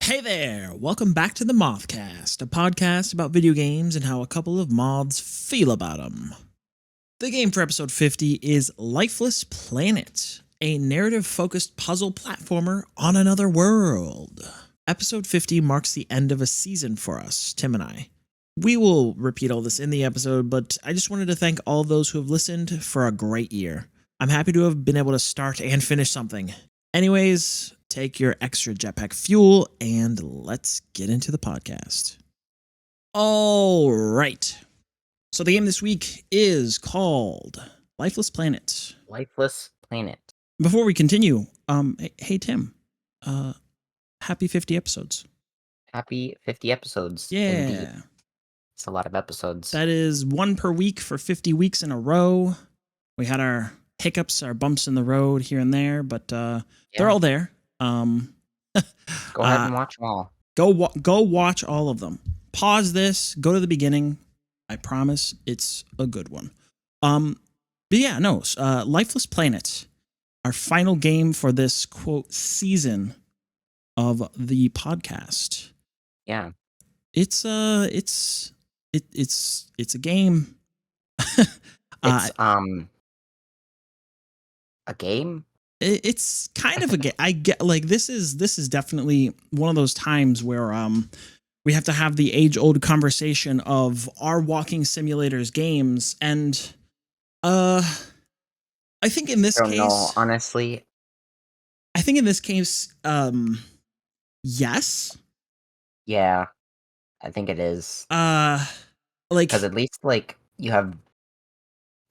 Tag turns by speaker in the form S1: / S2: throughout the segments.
S1: Hey there! Welcome back to the Mothcast, a podcast about video games and how a couple of moths feel about them. The game for episode 50 is Lifeless Planet, a narrative-focused puzzle platformer on another world. Episode 50 marks the end of a season for us, Tim and I. We will repeat all this in the episode, but I just wanted to thank all those who have listened for a great year. I'm happy to have been able to start and finish something. Anyways, take your extra jetpack fuel and let's get into the podcast. All right. So the game this week is called Lifeless Planet.
S2: Lifeless Planet.
S1: Before we continue, hey Tim, happy 50 episodes.
S2: Happy 50 episodes.
S1: Yeah.
S2: Indeed. It's a lot of episodes.
S1: That is one per week for 50 weeks in a row. We had our hiccups, our bumps in the road here and there, but they're all there.
S2: Go ahead and watch them all.
S1: Go watch all of them. Pause this, go to the beginning. I promise it's a good one. But yeah, no, Lifeless Planet, our final game for this quote season of the podcast.
S2: Yeah.
S1: It's a game.
S2: It's a game.
S1: It's kind of a game. I get like this is definitely one of those times where we have to have the age-old conversation of are walking simulators games, and I think in this case,
S2: no, honestly,
S1: I think in this case, yes.
S2: Yeah, I think it is.
S1: Like
S2: because at least like you have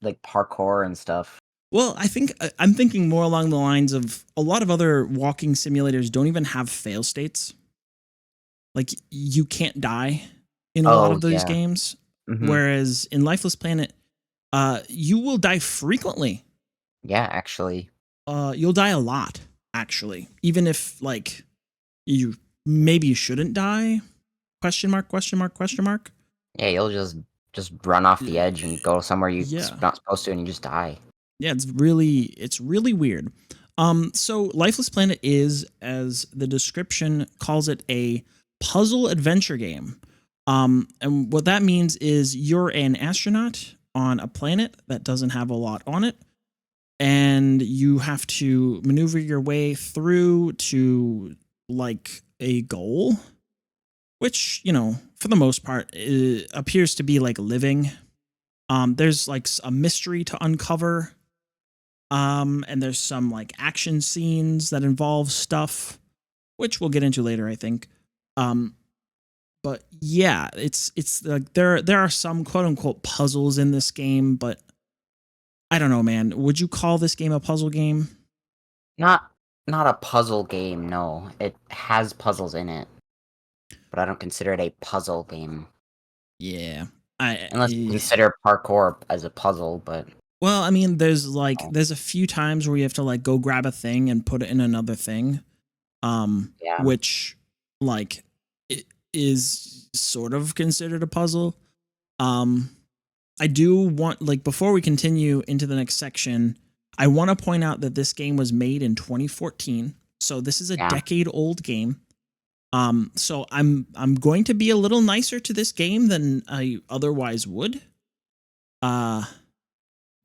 S2: like parkour and stuff.
S1: Well, I think I'm thinking more along the lines of a lot of other walking simulators don't even have fail states. Like you can't die in a lot of these games, whereas in Lifeless Planet, you will die frequently.
S2: Yeah, actually.
S1: You'll die a lot, actually, even if like you maybe you shouldn't die. Question mark? Question mark? Question mark?
S2: Yeah, you'll just run off the edge and go somewhere you're not supposed to, and you just die.
S1: Yeah, it's really weird. So Lifeless Planet is, as the description calls it, a puzzle adventure game. And what that means is you're an astronaut on a planet that doesn't have a lot on it, and you have to maneuver your way through to like a goal, which, you know, for the most part, appears to be like living. There's like a mystery to uncover. And there's some like action scenes that involve stuff, which we'll get into later, I think. But yeah, it's like there are some quote unquote puzzles in this game, but I don't know, man. Would you call this game a puzzle game?
S2: Not a puzzle game, no. It has puzzles in it, but I don't consider it a puzzle game.
S1: Yeah,
S2: unless you consider parkour as a puzzle, but.
S1: Well, I mean, there's a few times where you have to like go grab a thing and put it in another thing, which like it is sort of considered a puzzle. I do want, like, before we continue into the next section, I want to point out that this game was made in 2014, so this is a decade-old game. So I'm going to be a little nicer to this game than I otherwise would.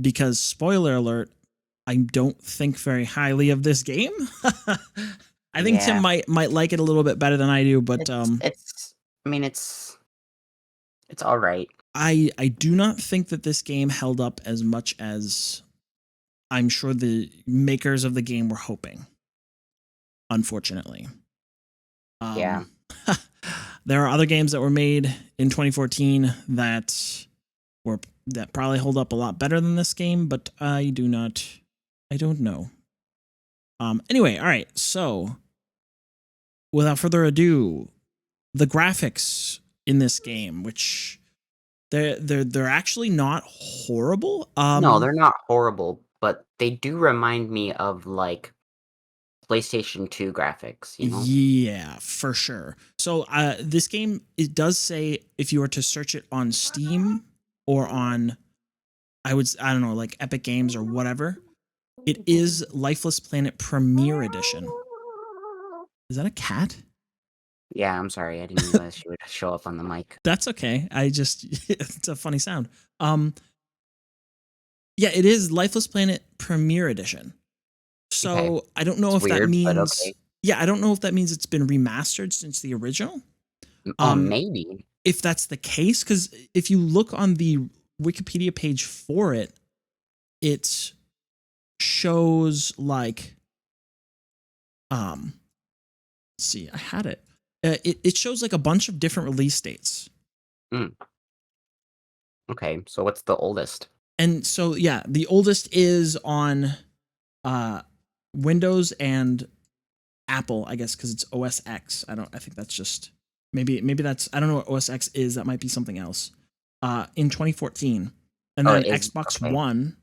S1: Because, spoiler alert, I don't think very highly of this game. I think Tim might like it a little bit better than I do, but
S2: it's all right.
S1: I do not think that this game held up as much as I'm sure the makers of the game were hoping. Unfortunately. There are other games that were made in 2014 that probably hold up a lot better than this game, but I don't know. Anyway, all right. So, without further ado, the graphics in this game, which they're actually not horrible.
S2: No, they're not horrible, but they do remind me of like PlayStation 2 graphics, you know?
S1: Yeah, for sure. So, this game, it does say if you were to search it on Steam or on, I don't know, like Epic Games or whatever, it is Lifeless Planet Premier Edition. Is that a cat?
S2: Yeah, I'm sorry. I didn't realize she would show up on the mic.
S1: That's okay. I just it's a funny sound. Um, yeah, it is Lifeless Planet Premiere Edition.
S2: Okay.
S1: So I don't know
S2: It's
S1: if that
S2: weird, but okay.
S1: means yeah, I don't know if that means it's been remastered since the original.
S2: Oh,
S1: Um,
S2: maybe.
S1: if that's the case, because if you look on the Wikipedia page for it, it shows like let's see, I had it. It shows like a bunch of different release dates.
S2: Mm. Okay, so what's the oldest?
S1: And so yeah, the oldest is on uh Windows and Apple, I guess, because it's OS X. I think that's just maybe that's I don't know what OS X is. That might be something else. In 2014, and
S2: Oh,
S1: then
S2: it is
S1: Xbox
S2: okay.
S1: One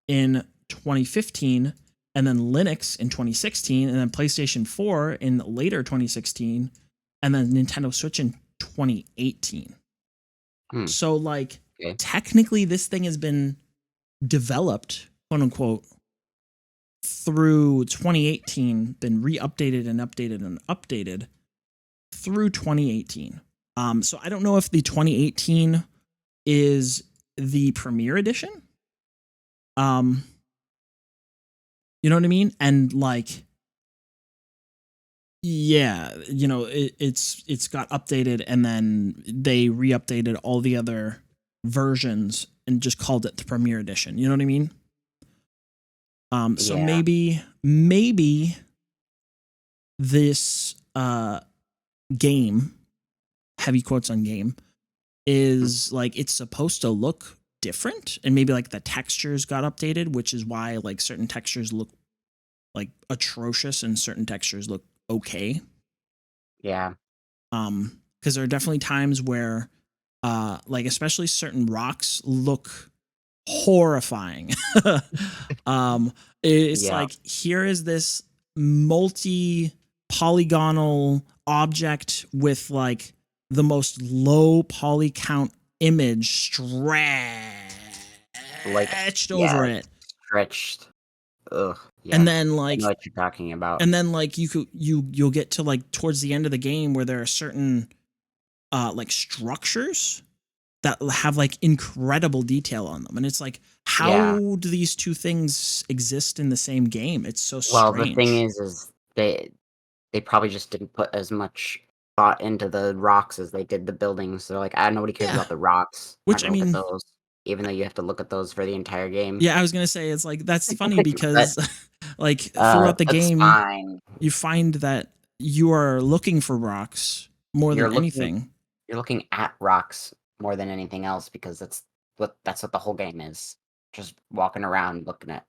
S1: in 2015, and then Linux in 2016, and then PlayStation 4 in later 2016, and then Nintendo Switch in 2018.
S2: Hmm,
S1: So like
S2: okay.
S1: technically this thing has been developed, quote unquote, through 2018, been re-updated and updated and updated through 2018. So I don't know if the 2018 is the premiere edition. Um, you know what I mean? And like, yeah, you know, it's got updated and then they re-updated all the other versions and just called it the premiere edition. You know what I mean? So
S2: Yeah.
S1: maybe this game, heavy quotes on game,
S2: Mm,
S1: is like it's supposed to look different and maybe like the textures got updated, which is why like certain textures look like atrocious and certain textures look okay.
S2: yeah.
S1: Because there are definitely times where like especially certain rocks look horrifying. um it's
S2: Yeah.
S1: like here is this multi polygonal object with like the most low poly count image
S2: Like,
S1: stretched
S2: yeah,
S1: over
S2: like
S1: it,
S2: stretched. Ugh.
S1: and
S2: Yeah.
S1: then
S2: I know
S1: like
S2: what you're talking about.
S1: you'll get to like towards the end of the game where there are certain like structures that have like incredible detail on them, and it's like how
S2: Yeah.
S1: do these two things exist in the same game? It's so
S2: Well, the thing
S1: strange.
S2: is they probably just didn't put as much thought into the rocks as they did the buildings. They're like, "Ah, nobody cares
S1: Yeah,
S2: about the rocks. I'm not
S1: which I
S2: gonna look at
S1: mean,
S2: those." Even though you have to look at those for the entire game.
S1: yeah, I was gonna say it's like that's funny
S2: But,
S1: because like throughout the
S2: that's
S1: game
S2: fine.
S1: you find that you are looking for rocks more than
S2: You're looking
S1: anything.
S2: you're looking at rocks more than anything else because that's what the whole game is. Just walking around looking at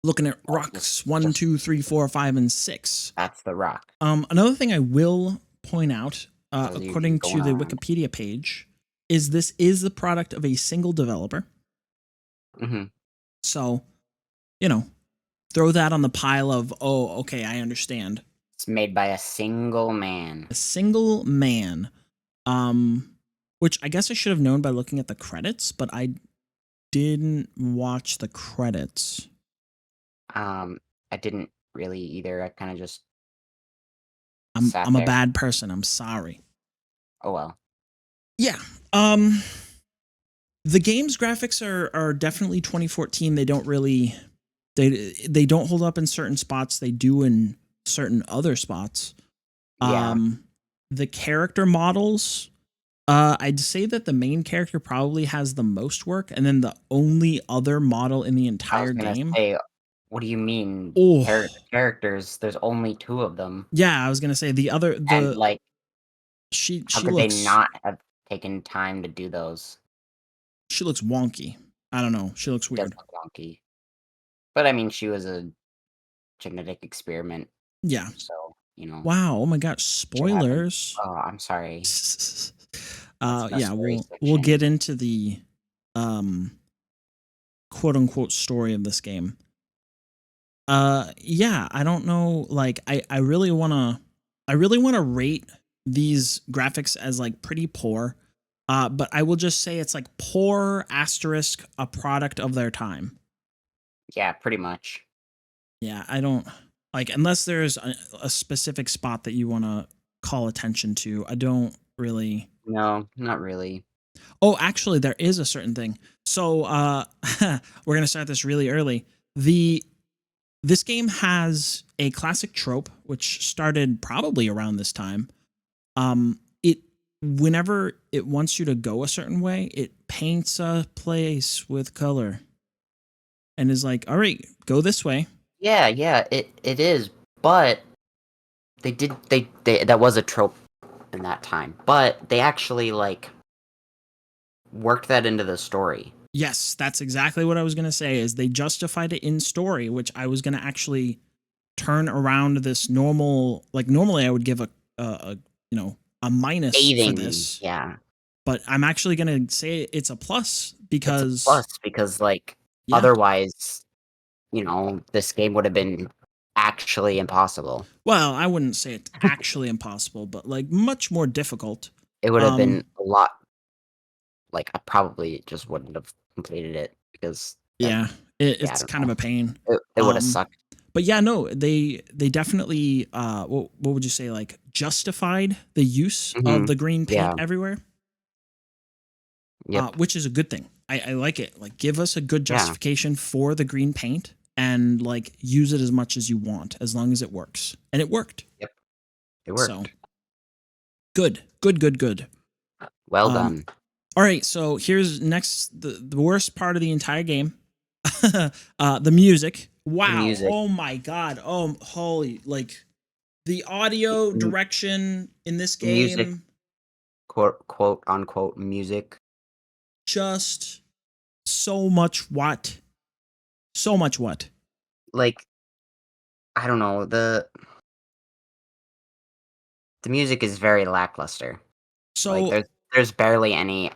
S1: Looking at
S2: just
S1: rocks one,
S2: just
S1: two, three, four, five, and six.
S2: that's the rock.
S1: Another thing I will point out,
S2: So you
S1: according
S2: keep
S1: to
S2: going
S1: the
S2: around.
S1: Wikipedia page, is this is the product of a single developer.
S2: Mhm.
S1: So, you know, throw that on the pile of, oh, okay, I understand.
S2: It's made by a single man.
S1: A single man. Um, which I guess I should have known by looking at the credits, but I didn't watch the credits.
S2: I didn't really either. I kinda just
S1: I'm
S2: sat
S1: I'm a
S2: there.
S1: bad person. I'm sorry.
S2: Oh, well.
S1: Yeah. Um the game's graphics are definitely 2014. They don't really they don't hold up in certain spots. They do in certain other spots.
S2: Yeah.
S1: Um the character models, I'd say that the main character probably has the most work, and then the only other model in the
S2: I was
S1: entire
S2: gonna
S1: game.
S2: say, what do you mean
S1: Oh,
S2: characters? There's only 2 of them,
S1: yeah, I was gonna say the other
S2: and,
S1: the
S2: like, how
S1: she
S2: could they
S1: looks
S2: not have taken time to do those?
S1: she looks wonky. I don't know. She looks
S2: She does
S1: weird.
S2: look wonky. But, I mean, she was a genetic experiment,
S1: Yeah.
S2: so,
S1: Wow. Oh my gosh.
S2: shit happens.
S1: Spoilers.
S2: Oh, I'm sorry. That's no
S1: Yeah.
S2: spoilery
S1: We'll
S2: section.
S1: get into the um quote unquote story of this game. Yeah, I don't know, like I really want to rate these graphics as like pretty poor. But I will just say it's like poor asterisk a product of their time.
S2: Yeah, pretty much.
S1: Yeah, I don't like unless there's a specific spot that you want to call attention to. I don't really.
S2: No, not really.
S1: Oh, actually, there is a certain thing. So we're gonna start this really early. This game has a classic trope which started probably around this time. It whenever it wants you to go a certain way, it paints a place with color and is like, all right, go this way.
S2: Yeah, it is, but they that was a trope in that time, but they actually like worked that into the story.
S1: Yes, that's exactly what I was gonna say. Is they justified it in story, which I was gonna actually turn around this normal. Like normally, I would give a a minus for
S2: Dating,
S1: this,
S2: yeah.
S1: but I'm actually gonna say it's a plus
S2: It's a
S1: because
S2: plus because, like,
S1: yeah.
S2: otherwise, this game would have been actually impossible.
S1: Well, I wouldn't say it's actually impossible, but like much more difficult.
S2: It would have been
S1: Um,
S2: a lot like, I probably just wouldn't have completed it because that
S1: yeah,
S2: yeah, I
S1: it's
S2: don't
S1: kind of
S2: know.
S1: a pain.
S2: It would have sucked.
S1: But yeah, no, they definitely what would you say, like justified the use of
S2: Mhm.
S1: the green paint
S2: Yeah.
S1: everywhere,
S2: Yep.
S1: which is a good thing. I like it. Like give us a good
S2: Yeah.
S1: justification for the green paint and like use it as much as you want as long as it works. And it worked.
S2: Yep. It
S1: So
S2: worked.
S1: good.
S2: Well
S1: Um,
S2: done.
S1: all right, so here's next the worst part of the entire game. The music.
S2: The
S1: Wow.
S2: music.
S1: Oh my god. Oh holy, like the audio
S2: M
S1: direction in this
S2: music,
S1: game,
S2: quote, unquote, music.
S1: just so much what? So much what?
S2: Like, I don't know, the music is very lackluster. Like,
S1: So
S2: there's barely any, and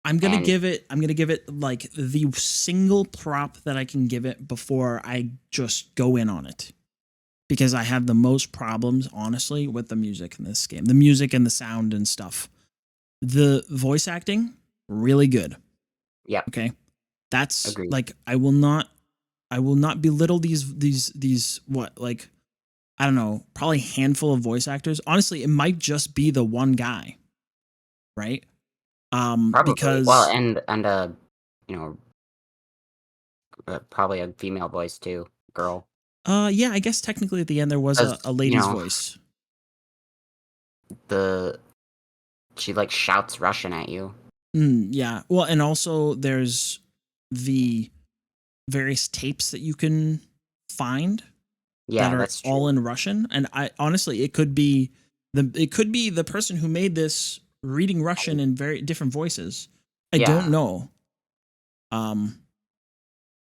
S1: I'm gonna give it like the single prop that I can give it before I just go in on it. Because I have the most problems, honestly, with the music in this game. The music and the sound and stuff. The voice acting, really good.
S2: yep,
S1: Okay. That's
S2: agreed.
S1: like I will not belittle these what, like, I don't know, probably handful of voice actors. Honestly, it might just be the one guy, right?
S2: Probably. Well,
S1: Because
S2: you know, probably a female voice too, girl.
S1: yeah, I guess technically at the end there was
S2: Because,
S1: a lady's voice.
S2: the she, like, shouts Russian at you.
S1: Yeah. Well, and also there's the various tapes that you can find that
S2: Yeah,
S1: are
S2: that's
S1: all
S2: true.
S1: in Russian, and I honestly it could be the person who made this reading Russian
S2: And
S1: in very different voices. I don't
S2: yeah,
S1: know. Um,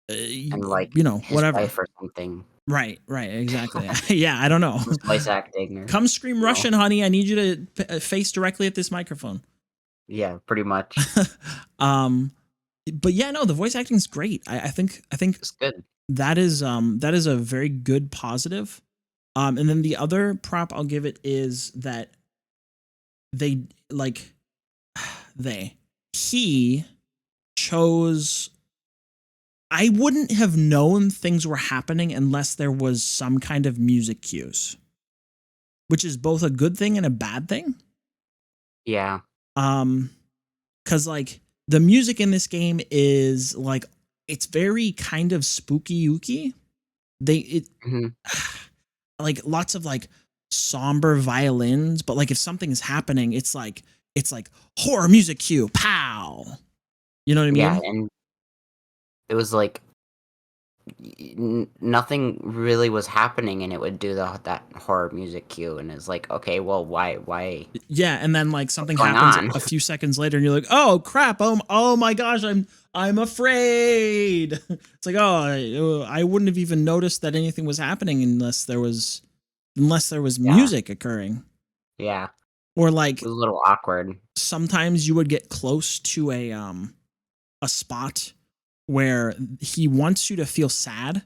S2: and, like, his
S1: whatever.
S2: wife or something
S1: Right, exactly. Yeah, I don't know.
S2: was voice acting or
S1: Come scream
S2: you know?
S1: Russian, honey. I need you to face directly at this microphone.
S2: Yeah, pretty much.
S1: um, but yeah, no, the voice acting is great. I think
S2: It's good.
S1: that is a very good positive. And then the other prop I'll give it is that they like they he chose. I wouldn't have known things were happening unless there was some kind of music cues, which is both a good thing and a bad thing.
S2: Yeah.
S1: Um, because like the music in this game is like it's very kind of spooky ooky. It
S2: Mhm.
S1: like lots of like somber violins, but like if something is happening, it's like horror music cue, pow. You know what I
S2: Yeah,
S1: mean?
S2: and it was like nothing really was happening, and it would do that horror music cue, and it's like, okay, well, why,
S1: Yeah, and then like
S2: what's
S1: something
S2: going
S1: happens
S2: on?
S1: a few seconds later, and you're like, "Oh crap! Oh my gosh! I'm afraid." It's like, oh, I wouldn't have even noticed that anything was happening unless there was
S2: Yeah,
S1: music occurring,
S2: yeah,
S1: or
S2: it
S1: like
S2: was a little awkward.
S1: sometimes you would get close to a spot where he wants you to feel sad,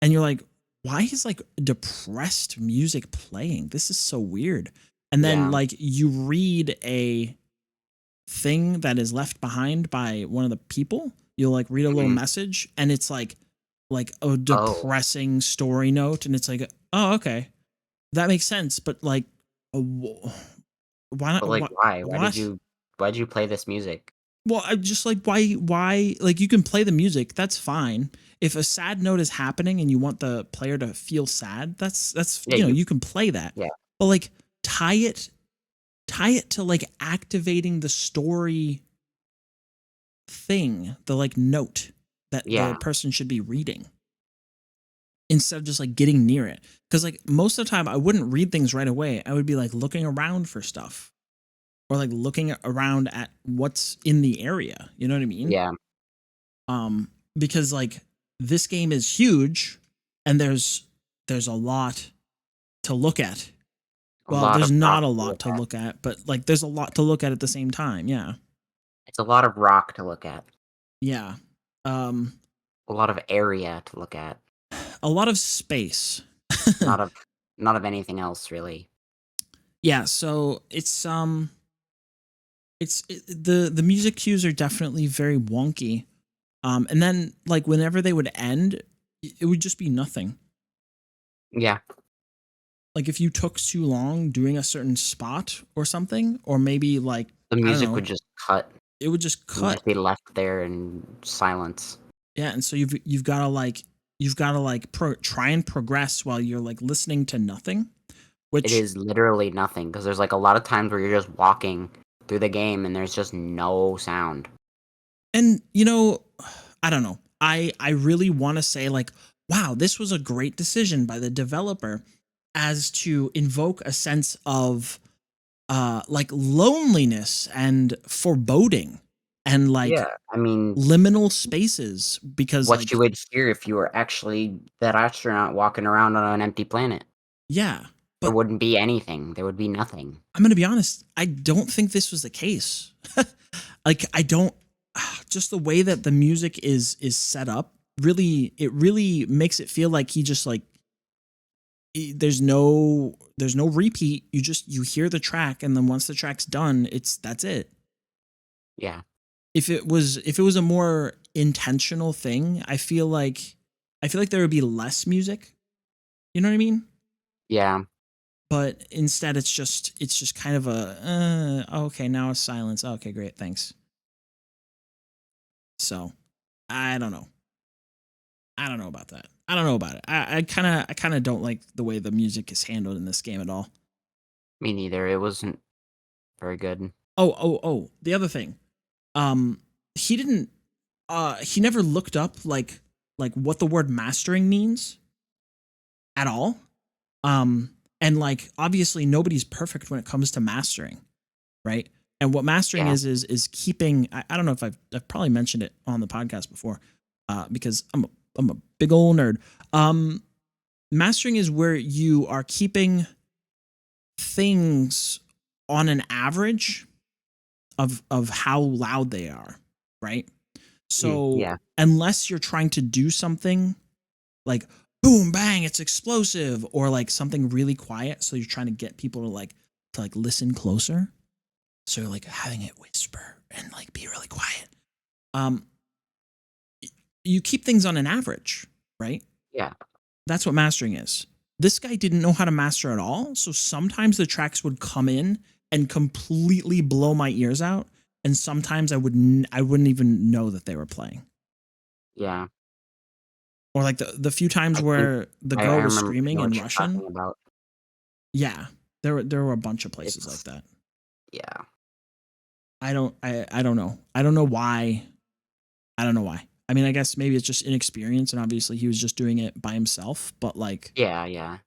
S1: and you're like, why is like depressed music playing? This is so weird. And then
S2: Yeah,
S1: like you read a thing that is left behind by one of the people. You'll like read a little
S2: mhm.
S1: message and it's like a
S2: Oh,
S1: depressing story note, and it's like, oh, okay. That makes sense, but like Why not?
S2: But like, why?
S1: What?
S2: Why did you play this music?
S1: Well, I just like why like you can play the music, that's fine. If a sad note is happening and you want the player to feel sad, that's
S2: Yeah,
S1: you can play that.
S2: yeah,
S1: But like tie it tie it to like activating the story thing, the like note that the
S2: yeah.
S1: person should be reading instead of just like getting near it. Cuz like most of the time I wouldn't read things right away. I would be like looking around for stuff or like looking around at what's in the area. You know what I mean?
S2: Yeah,
S1: um because like this game is huge and there's a lot to look at.
S2: a
S1: Well,
S2: lot
S1: there's
S2: of rock
S1: not a
S2: to
S1: lot
S2: look
S1: to
S2: at.
S1: look at, but like there's a lot to look at the same time. Yeah.
S2: It's a lot of rock to look at.
S1: Yeah. um
S2: A lot of area to look at.
S1: a lot of space.
S2: Not of not of anything else really.
S1: Yeah, so the music cues are definitely very wonky. And then like whenever they would end, it would just be nothing.
S2: Yeah,
S1: Like if you took too long doing a certain spot or something, or maybe like
S2: the
S1: I don't
S2: music
S1: know,
S2: would just cut.
S1: it would just
S2: You'd
S1: cut.
S2: just be left there in silence.
S1: Yeah, and so you've got to like try and progress while you're like listening to nothing,
S2: It
S1: which
S2: is literally nothing because there's like a lot of times where you're just walking through the game and there's just no sound.
S1: and I don't know. I really want to say like wow, this was a great decision by the developer as to invoke a sense of like loneliness and foreboding and like
S2: Yeah, I mean,
S1: liminal spaces because
S2: what you
S1: like
S2: would hear if you were actually that astronaut walking around on an empty planet.
S1: yeah,
S2: There
S1: but
S2: wouldn't be anything. There would be nothing.
S1: I'm going to be honest, I don't think this was the case. Like I don't just the way that the music is set up really it really makes it feel like he just like there's no repeat. You hear the track and then once the track's done, that's it.
S2: Yeah,
S1: If it was a more intentional thing, I feel like there would be less music. You know what I mean?
S2: yeah.
S1: But instead it's just kind of okay, now it's silence. Okay, great, thanks. So, I don't know. I don't know about that. I don't know about it. I kind of don't like the way the music is handled in this game at all.
S2: Me neither. It wasn't very good.
S1: Oh, the other thing. Um he didn't he never looked up like what the word mastering means at all. And like obviously nobody's perfect when it comes to mastering, right? And what mastering
S2: Yeah,
S1: is keeping I don't know if I've probably mentioned it on the podcast before because I'm a big old nerd. Um Mastering is where you are keeping things on an average of how loud they are, right? So
S2: yeah,
S1: unless you're trying to do something like boom bang it's explosive or like something really quiet so you're trying to get people to like listen closer, so you're like having it whisper and like be really quiet. um you keep things on an average, right?
S2: yeah,
S1: That's what mastering is. This guy didn't know how to master at all, so sometimes the tracks would come in and completely blow my ears out, and sometimes I wouldn't even know that they were playing.
S2: yeah.
S1: Or like the few times
S2: I think
S1: where the
S2: I
S1: girl was
S2: remember. I
S1: screaming
S2: know
S1: in
S2: what you're
S1: Russian.
S2: talking about.
S1: Yeah, there were a bunch of places like
S2: It's
S1: that.
S2: yeah.
S1: I don't know. I don't know why. I don't know why. I mean, I guess maybe it's just inexperience, and obviously he was just doing it by himself. But like,
S2: Yeah, yeah.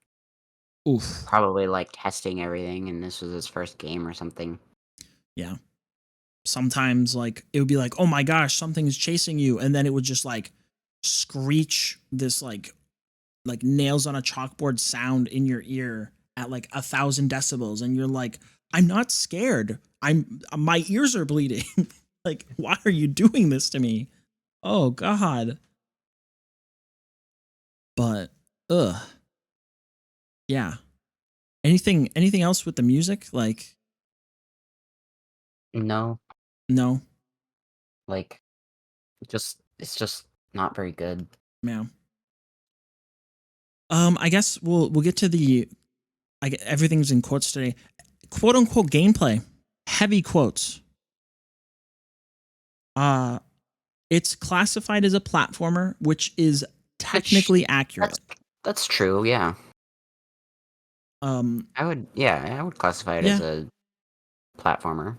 S1: oof,
S2: Probably, like, testing everything, and this was his first game or something.
S1: yeah. Sometimes like it would be like, oh my gosh, something's chasing you, and then it would just like screech this like nails on a chalkboard sound in your ear at like 1,000 decibels, and you're like, I'm not scared. My ears are bleeding. Like, why are you doing this to me? Oh God. But ugh, yeah. Anything else with the music? Like,
S2: No,
S1: no,
S2: like, it's just not very good.
S1: yeah. I guess we'll get to I get everything's in quotes today. Quote unquote gameplay, heavy quotes. Uh it's classified as a platformer, which is
S2: Which
S1: technically
S2: that's
S1: accurate.
S2: that's true. Yeah,
S1: Um
S2: I would classify it as
S1: yeah,
S2: a platformer.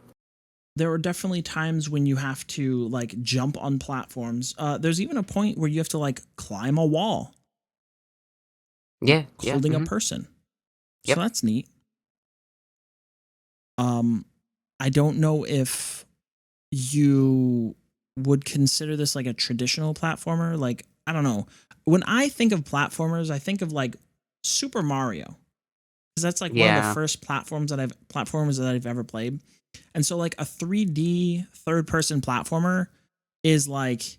S1: there are definitely times when you have to like jump on platforms. There's even a point where you have to like climb a wall
S2: Yeah, yeah.
S1: holding a person. So
S2: Yep.
S1: that's neat. Um I don't know if you would consider this like a traditional platformer. Like, I don't know. When I think of platformers, I think of like Super Mario, because that's like one of the
S2: Yeah.
S1: first platformers that I've ever played. And so like a 3D third person platformer is like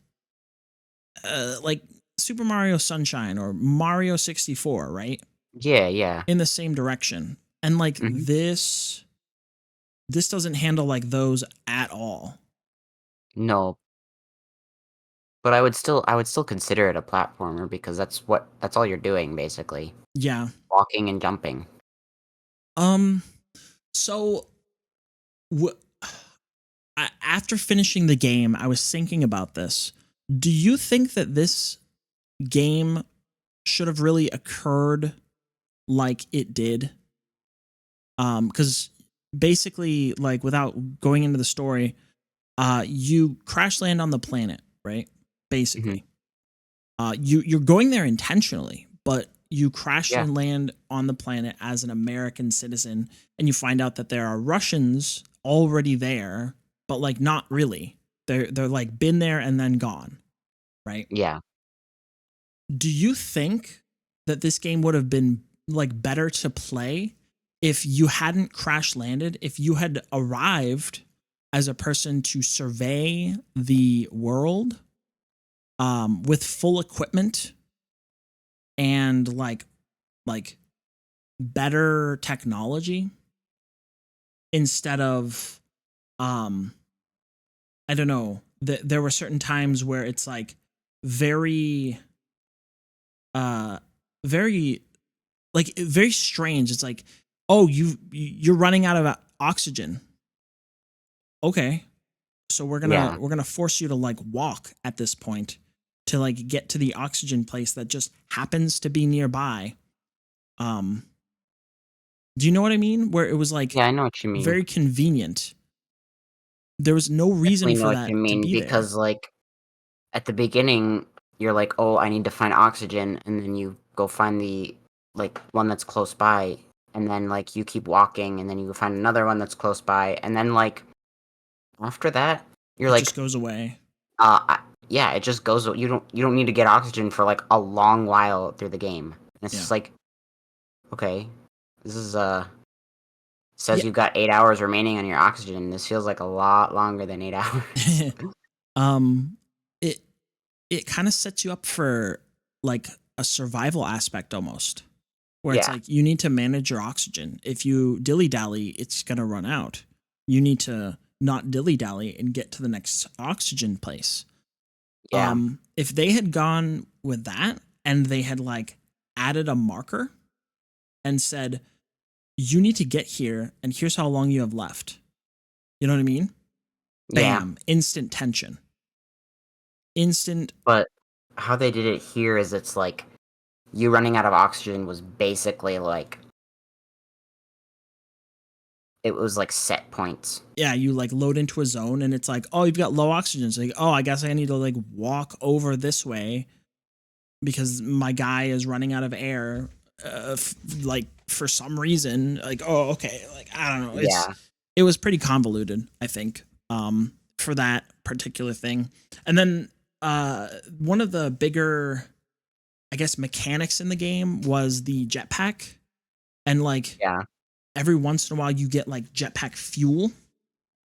S1: Super Mario Sunshine or Mario 64, right?
S2: Yeah, yeah.
S1: In the same direction. And like
S2: Mhm.
S1: this doesn't handle like those at all.
S2: No, but I would still consider it a platformer because that's all you're doing basically,
S1: Yeah.
S2: walking and jumping.
S1: Um so w- after finishing the game, I was thinking about this. Do you think that this game should have really occurred like it did? Because basically, like without going into the story, you crash land on the planet, right?
S2: Mhm.
S1: Basically, you're going there intentionally, but you crash
S2: Yeah.
S1: and land on the planet as an American citizen, and you find out that there are Russians already there, but like not really. They're like been there and then gone, right?
S2: Yeah.
S1: Do you think that this game would have been like better to play if you hadn't crash landed, if you had arrived as a person to survey the world with full equipment and like better technology instead of um I don't know, there were certain times where it's like very uh very like very strange. It's like, oh, you're running out of oxygen. Okay, so
S2: Yeah.
S1: we're gonna force you to like walk at this point to like get to the oxygen place that just happens to be nearby. Um, do you know what I mean? Where it was like
S2: Yeah, I know what you mean.
S1: very convenient. There was no reason
S2: Definitely know
S1: for
S2: what you
S1: that to
S2: mean
S1: be there.
S2: because, like, at the beginning, you're like, "Oh, I need to find oxygen," and then you go find the, like, one that's close by, and then, like, you keep walking, and then you go find another one that's close by, and then, like, after that, you're
S1: It
S2: like,
S1: just goes away.
S2: I yeah, it just goes you don't need to get oxygen for, like, a long while through the game. And it's
S1: Yeah.
S2: just like, "Okay, this is,
S1: Yeah.
S2: says you've got 8 hours remaining on your oxygen. This feels like a lot longer than 8 hours."
S1: um, it it kind of sets you up for like a survival aspect almost, where it's
S2: Yeah,
S1: like you need to manage your oxygen. If you dilly dally, it's gonna run out. You need to not dilly dally and get to the next oxygen place.
S2: yeah,
S1: If they had gone with that and they had like added a marker and said, you need to get here and here's how long you have left. You know what I mean?
S2: yeah.
S1: Bam, instant tension. Instant.
S2: But how they did it here is it's like you running out of oxygen was basically like it was like set points.
S1: Yeah, you like load into a zone and it's like, oh, you've got low oxygen. So like, oh, I guess I need to like walk over this way because my guy is running out of air. Like for some reason, like, oh, okay, like I don't know.
S2: Yeah,
S1: It was pretty convoluted, I think, for that particular thing. And then one of the bigger, I guess, mechanics in the game was the jetpack, and like
S2: yeah.
S1: every once in a while you get like jetpack fuel.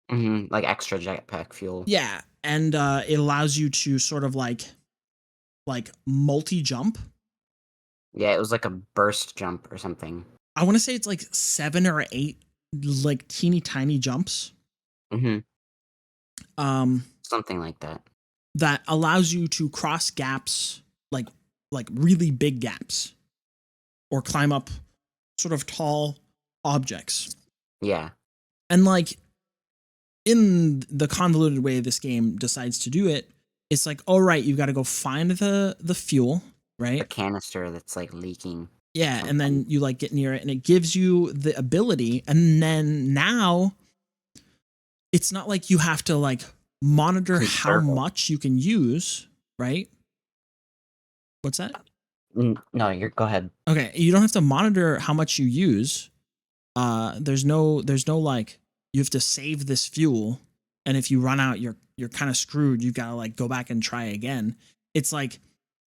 S2: Like extra jetpack fuel.
S1: Yeah, and it allows you to sort of like multi jump.
S2: Yeah, it was like a burst jump or something.
S1: I want to say it's like 7 or 8 like teeny tiny jumps.
S2: Mhm.
S1: Um,
S2: Something like that.
S1: that allows you to cross gaps like really big gaps or climb up sort of tall objects.
S2: Yeah.
S1: And like in the convoluted way this game decides to do it, it's like, all right, you've got to go find the fuel,
S2: The
S1: right?
S2: canister that's like leaking.
S1: Yeah, and
S2: Something.
S1: then you like get near it and it gives you the ability, and then now it's not like you have to like monitor how
S2: Conserve it.
S1: much you can use, right? What's that?
S2: No, go ahead.
S1: Okay, you don't have to monitor how much you use. There's no like you have to save this fuel, and if you run out, you're kind of screwed. You gotta like go back and try again. It's like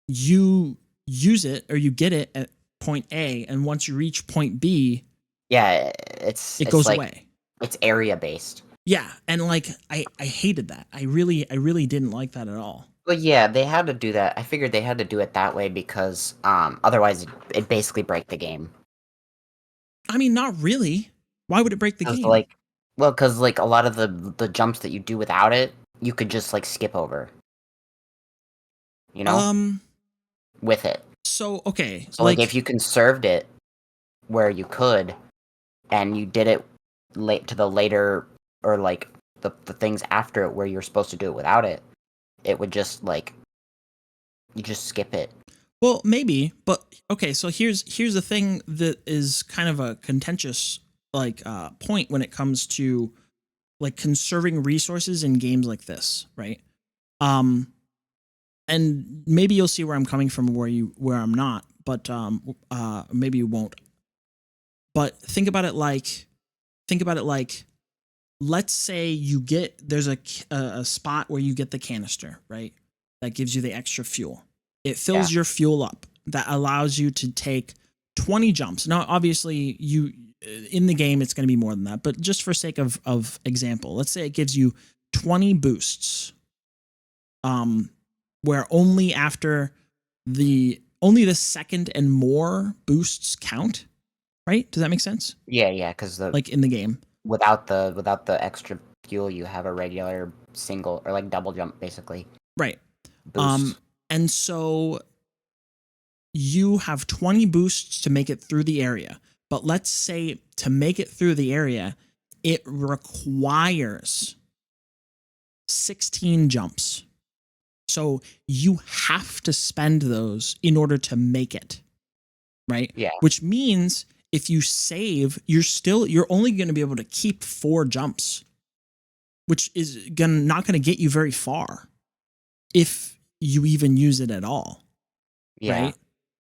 S1: you use it or you get it at point A, and once you reach point B,
S2: Yeah,
S1: it goes
S2: like
S1: away.
S2: it's area based.
S1: Yeah, and like I hated that. I really didn't like that at all.
S2: But yeah, they had to do that. I figured they had to do it that way because otherwise it basically break the game.
S1: I mean, not really. Why would it break the game?
S2: Because like a lot of the jumps that you do without it, you could just like skip over. You know, with it.
S1: So okay,
S2: So like if you conserved it where you could, and you did it late to the later or like the things after it where you're supposed to do it without it, it would just like you just skip it.
S1: well, maybe, but okay. So here's the thing that is kind of a contentious like point when it comes to like conserving resources in games like this, right? Um, and maybe you'll see where I'm coming from, where I'm not, but maybe you won't. But think about it like let's say you get there's a spot where you get the canister, right? That gives you the extra fuel. It fills your fuel up. That allows you to take 20 jumps. Now, obviously, you in the game it's going to be more than that, but just for sake of example, let's say it gives you 20 boosts. Where only the second and more boosts count, right? Does that make sense?
S2: Yeah, because
S1: Like in the game.
S2: without the extra fuel, you have a regular single or like double jump basically.
S1: Right.
S2: Boost.
S1: And so you have 20 boosts to make it through the area. But let's say to make it through the area, it requires 16 jumps. So you have to spend those in order to make it. Right?
S2: Yeah.
S1: Which means if you save, you're only going to be able to keep 4 jumps, which is not going to get you very far if you even use it at all.
S2: Yeah.
S1: Right?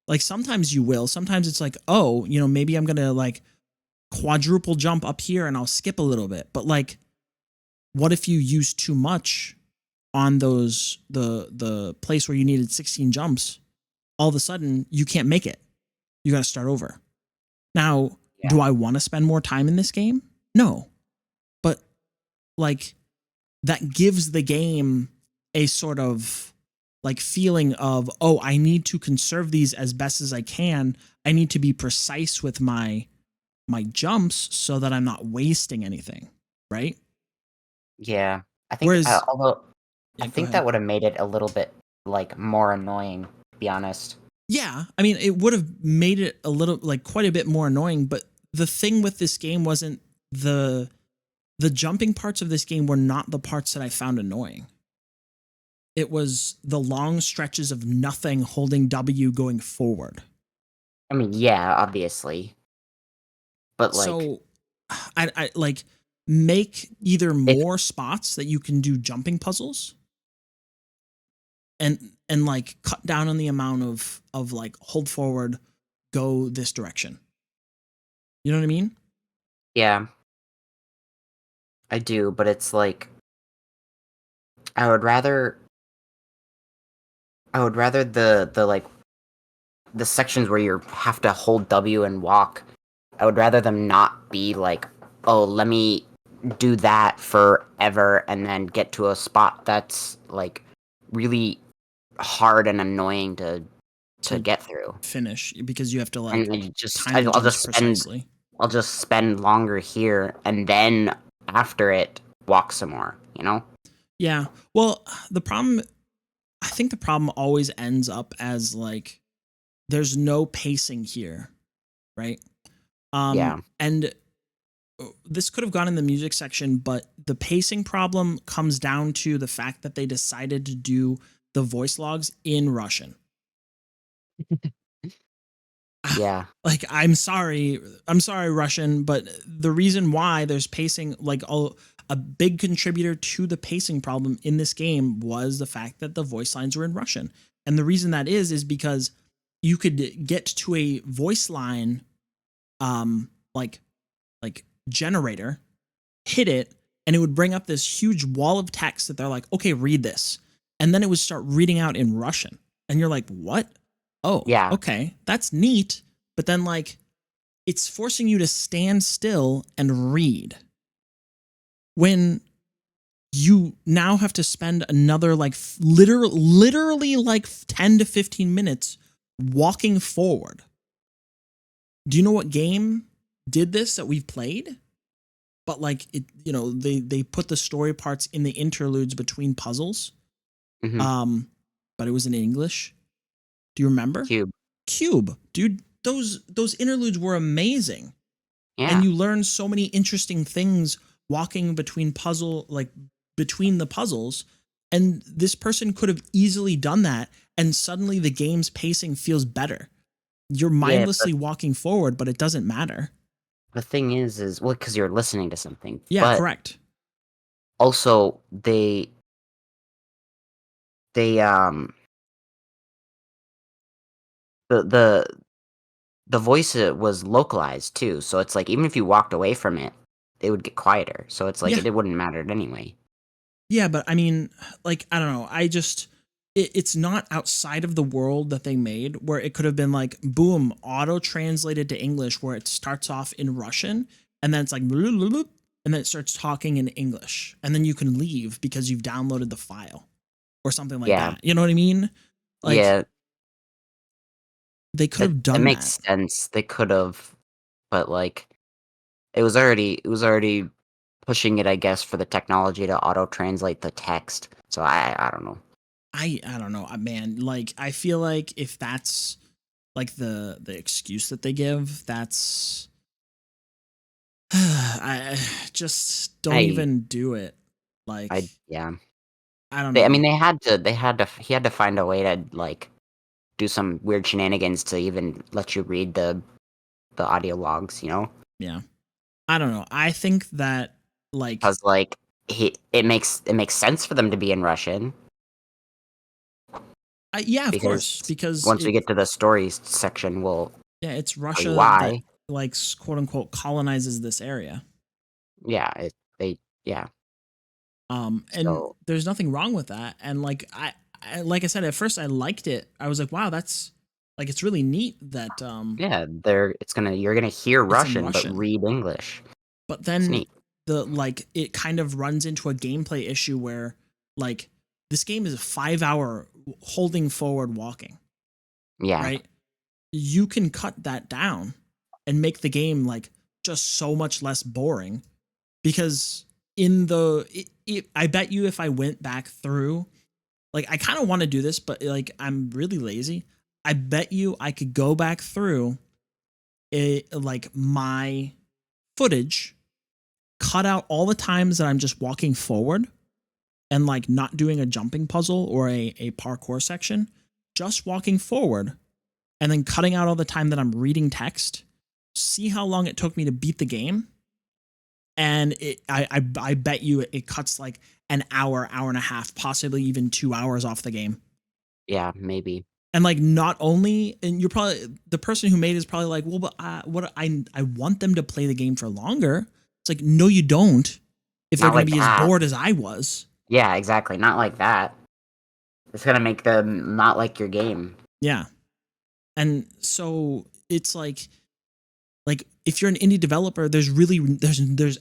S1: Like sometimes you will. Sometimes it's like, oh, maybe I'm going to like quadruple jump up here and I'll skip a little bit. But like, what if you use too much on those, the place where you needed 16 jumps? All of a sudden you can't make it. You got to start over. Now, do I want to spend more time in this game? No. But like that gives the game a sort of like feeling of, oh, I need to conserve these as best as I can. I need to be precise with my jumps so that I'm not wasting anything, right?
S2: Yeah. I think
S1: Whereas
S2: I think that would have made it a little bit like more annoying, to be honest.
S1: Yeah, I mean, it would have made it a little like quite a bit more annoying, but the thing with this game wasn't the jumping parts of this game were not the parts that I found annoying. It was the long stretches of nothing holding W going forward.
S2: I mean, yeah, obviously. But like
S1: so I like make either more spots that you can do jumping puzzles and like cut down on the amount of like hold forward, go this direction. You know what I mean?
S2: Yeah. I do, but it's like I would rather the like the sections where you have to hold W and walk. I would rather them not be like, oh, let me do that forever and then get to a spot that's like really hard and annoying to get through.
S1: Finish because you have to like
S2: And just
S1: time the
S2: I'll
S1: jumps
S2: just
S1: precisely.
S2: I'll just spend longer here and then after it walk some more, you know?
S1: Yeah. Well, I think the problem always ends up as like there's no pacing here, right?
S2: Yeah.
S1: And this could have gone in the music section, but the pacing problem comes down to the fact that they decided to do the voice logs in Russian.
S2: Yeah.
S1: Like, I'm sorry, Russian, but the reason why there's pacing, like a big contributor to the pacing problem in this game was the fact that the voice lines were in Russian. And the reason that is because you could get to a voice line, um, like generator, hit it, and it would bring up this huge wall of text that they're like, okay, read this. And then it would start reading out in Russian. And you're like, what? Oh,
S2: Yeah.
S1: okay, that's neat. But then, like, it's forcing you to stand still and read when you now have to spend another, like, literally like 10 to 15 minutes walking forward. Do you know what game did this that we've played? But like it, they put the story parts in the interludes between puzzles.
S2: Hmm.
S1: But it was in English. Do you remember?
S2: Cube.
S1: Cube, dude. Those interludes were amazing, and
S2: Yeah.
S1: you learn so many interesting things walking between the puzzles. And this person could have easily done that, and suddenly the game's pacing feels better. You're
S2: Yeah.
S1: mindlessly walking forward, but it doesn't matter.
S2: The thing is well, because you're listening to something,
S1: Yeah,
S2: but
S1: correct.
S2: also they the the voice was localized too, so it's like even if you walked away from it, it would get quieter. So it's like
S1: Yeah,
S2: it wouldn't matter anyway.
S1: yeah, but I mean, like, I don't know. It's not outside of the world that they made where it could have been like, boom, auto translated to English, where it starts off in Russian and then it's like, bloop, bloop, bloop, and then it starts talking in English. And then you can leave because you've downloaded the file or something like
S2: Yeah.
S1: that. You know what I mean? Like,
S2: Yeah.
S1: they could
S2: That
S1: have
S2: that
S1: done that.
S2: makes sense. They could have, but like it was already pushing it, I guess, for the technology to auto translate the text. So I don't know.
S1: I don't know, man. Like, I feel like if that's like the excuse that they give, that's I just don't
S2: I
S1: even do it. Like,
S2: I yeah.
S1: I don't
S2: I mean,
S1: know.
S2: he had to find a way to like do some weird shenanigans to even let you read the audio logs, you know?
S1: Yeah. I don't know. I think that, like,
S2: Because like it makes sense for them to be in Russian
S1: yeah, of
S2: because
S1: course, because
S2: once we get to the stories section, we'll
S1: yeah, it's
S2: tell you
S1: Russia that,
S2: why.
S1: like, quote unquote colonizes this area.
S2: Yeah, they yeah.
S1: And
S2: So
S1: there's nothing wrong with that. And like like I said, at first I liked it. I was like, wow, that's like, it's really neat that
S2: yeah, you're gonna hear
S1: it's in
S2: Russian but
S1: Russian.
S2: read English.
S1: But
S2: It's
S1: then
S2: neat.
S1: it kind of runs into a gameplay issue where, like, this game is a 5 hour holding forward walking,
S2: Yeah,
S1: right? You can cut that down and make the game, like, just so much less boring, because I bet you if I went back through, like, I kind of want to do this, but like, I'm really lazy. I bet you I could go back through like my footage, cut out all the times that I'm just walking forward and like not doing a jumping puzzle or a parkour section, just walking forward, and then cutting out all the time that I'm reading text, see how long it took me to beat the game. And I bet you it cuts like an hour, hour and a half, possibly even 2 hours off the game.
S2: yeah, maybe.
S1: And like, not only, and you're probably, the person who made it is probably like, well, but what I want them to play the game for longer. It's like, no, you don't. If they're
S2: Not
S1: going to
S2: like
S1: be as
S2: that.
S1: bored as I was.
S2: Yeah, exactly, not like that. It's gonna make them not like your game.
S1: Yeah. And so it's like if you're an indie developer, there's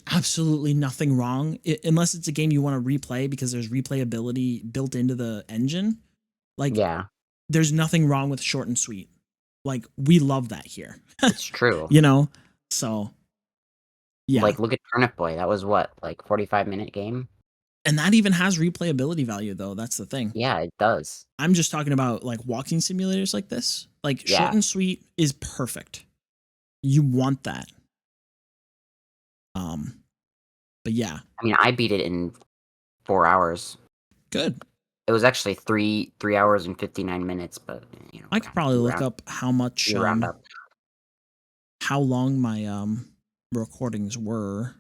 S1: absolutely nothing wrong, unless it's a game you want to replay because there's replayability built into the engine. Like,
S2: Yeah,
S1: there's nothing wrong with short and sweet. Like, we love that here.
S2: it's true.
S1: you know? So, yeah.
S2: Like, look at Turnip Boy, that was what, like, 45-minute game?
S1: And that even has replayability value, though. That's the thing.
S2: Yeah, it does.
S1: I'm just talking about like walking simulators like this. Like, short
S2: Yeah,
S1: and sweet is perfect. You want that. Um, but yeah,
S2: I mean, I beat it in 4 hours.
S1: good.
S2: It was actually 3 hours and 59 minutes, but
S1: I could probably
S2: you
S1: look
S2: round
S1: up how much
S2: you round up.
S1: how long my recordings were.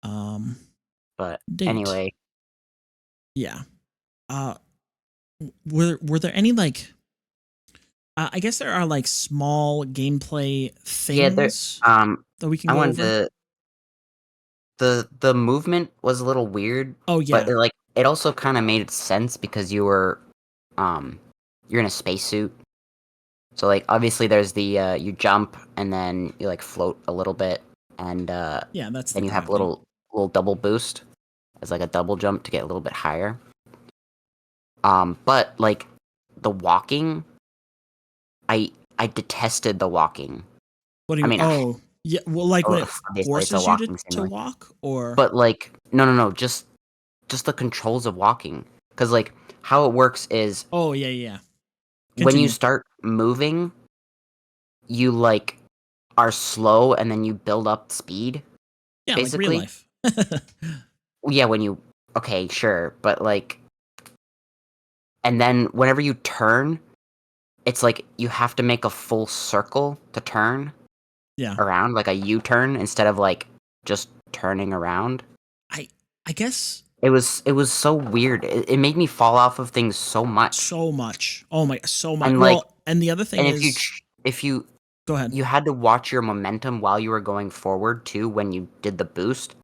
S1: Um,
S2: But
S1: date.
S2: anyway,
S1: Yeah. Uh, were there any like? I guess there are like small gameplay
S2: yeah, there.
S1: things
S2: Um,
S1: that we can
S2: I
S1: go
S2: wanted
S1: over.
S2: to. The movement was a little weird,
S1: Oh
S2: but
S1: yeah,
S2: it also kind of made sense because um you're in a spacesuit. So like obviously there's the you jump and then you like float a little bit and
S1: yeah. That's the
S2: then you have a
S1: gravity.
S2: little double boost as like a double jump to get a little bit higher. But like the walking, I detested the walking.
S1: What do
S2: I
S1: you?
S2: mean,
S1: Oh yeah. Well, like when it
S2: obviously it's a
S1: forces you
S2: walking
S1: to
S2: simulator,
S1: walk, or
S2: but like no, just the controls of walking. Because like how it works is
S1: oh yeah, yeah.
S2: when you
S1: Continue.
S2: start moving, you like are slow and then you build up speed.
S1: Yeah, like real
S2: Basically,
S1: life.
S2: yeah. When you okay, sure, but like, and then whenever you turn, it's like you have to make a full circle to turn
S1: Yeah.
S2: around, like a U-turn instead of like just turning around.
S1: I I guess
S2: It was so weird. It made me fall off of things so much.
S1: so much. Oh my, so much.
S2: And like,
S1: Well, and the other thing
S2: and
S1: is,
S2: if you
S1: go ahead.
S2: you had to watch your momentum while you were going forward too when you did the boost.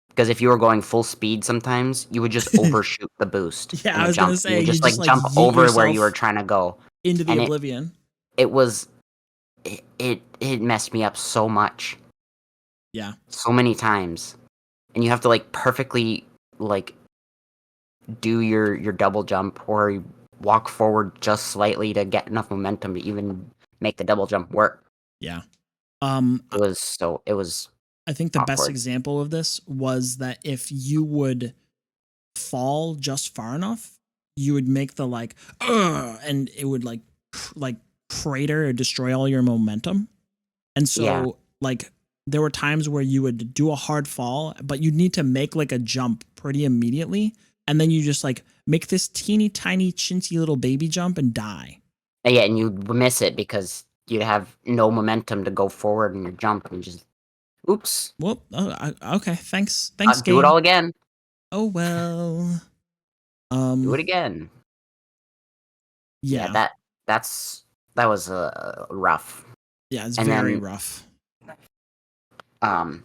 S2: Because if you were going full speed sometimes, you would just overshoot the boost
S1: Yeah,
S2: in
S1: I
S2: a
S1: was gonna
S2: jump, and you
S1: say
S2: would
S1: you
S2: just,
S1: just
S2: like,
S1: like
S2: jump
S1: yeet
S2: over where you were
S1: yourself
S2: trying to go,
S1: into the
S2: and
S1: oblivion.
S2: it was it messed me up so much,
S1: Yeah.
S2: so many times, and you have to, like, perfectly, like, do your double jump or walk forward just slightly to get enough momentum to even make the double jump work.
S1: Yeah. Um,
S2: It was
S1: I think the best
S2: awkward.
S1: example of this was that if you would fall just far enough, you would make the like, "Ugh," and it would like crater or destroy all your momentum. And
S2: Yeah.
S1: so, like, there were times where you would do a hard fall, but you'd need to make like a jump pretty immediately. And then you just like make this teeny tiny, chintzy little baby jump and die.
S2: Yeah, and you'd miss it because you'd have no momentum to go forward in your jump and just oops.
S1: Well, okay. Thanks,
S2: Do it all
S1: game.
S2: again.
S1: Oh well.
S2: Do it
S1: Um,
S2: again. Yeah,
S1: yeah,
S2: that was rough.
S1: yeah. It's
S2: And
S1: very
S2: then
S1: rough.
S2: um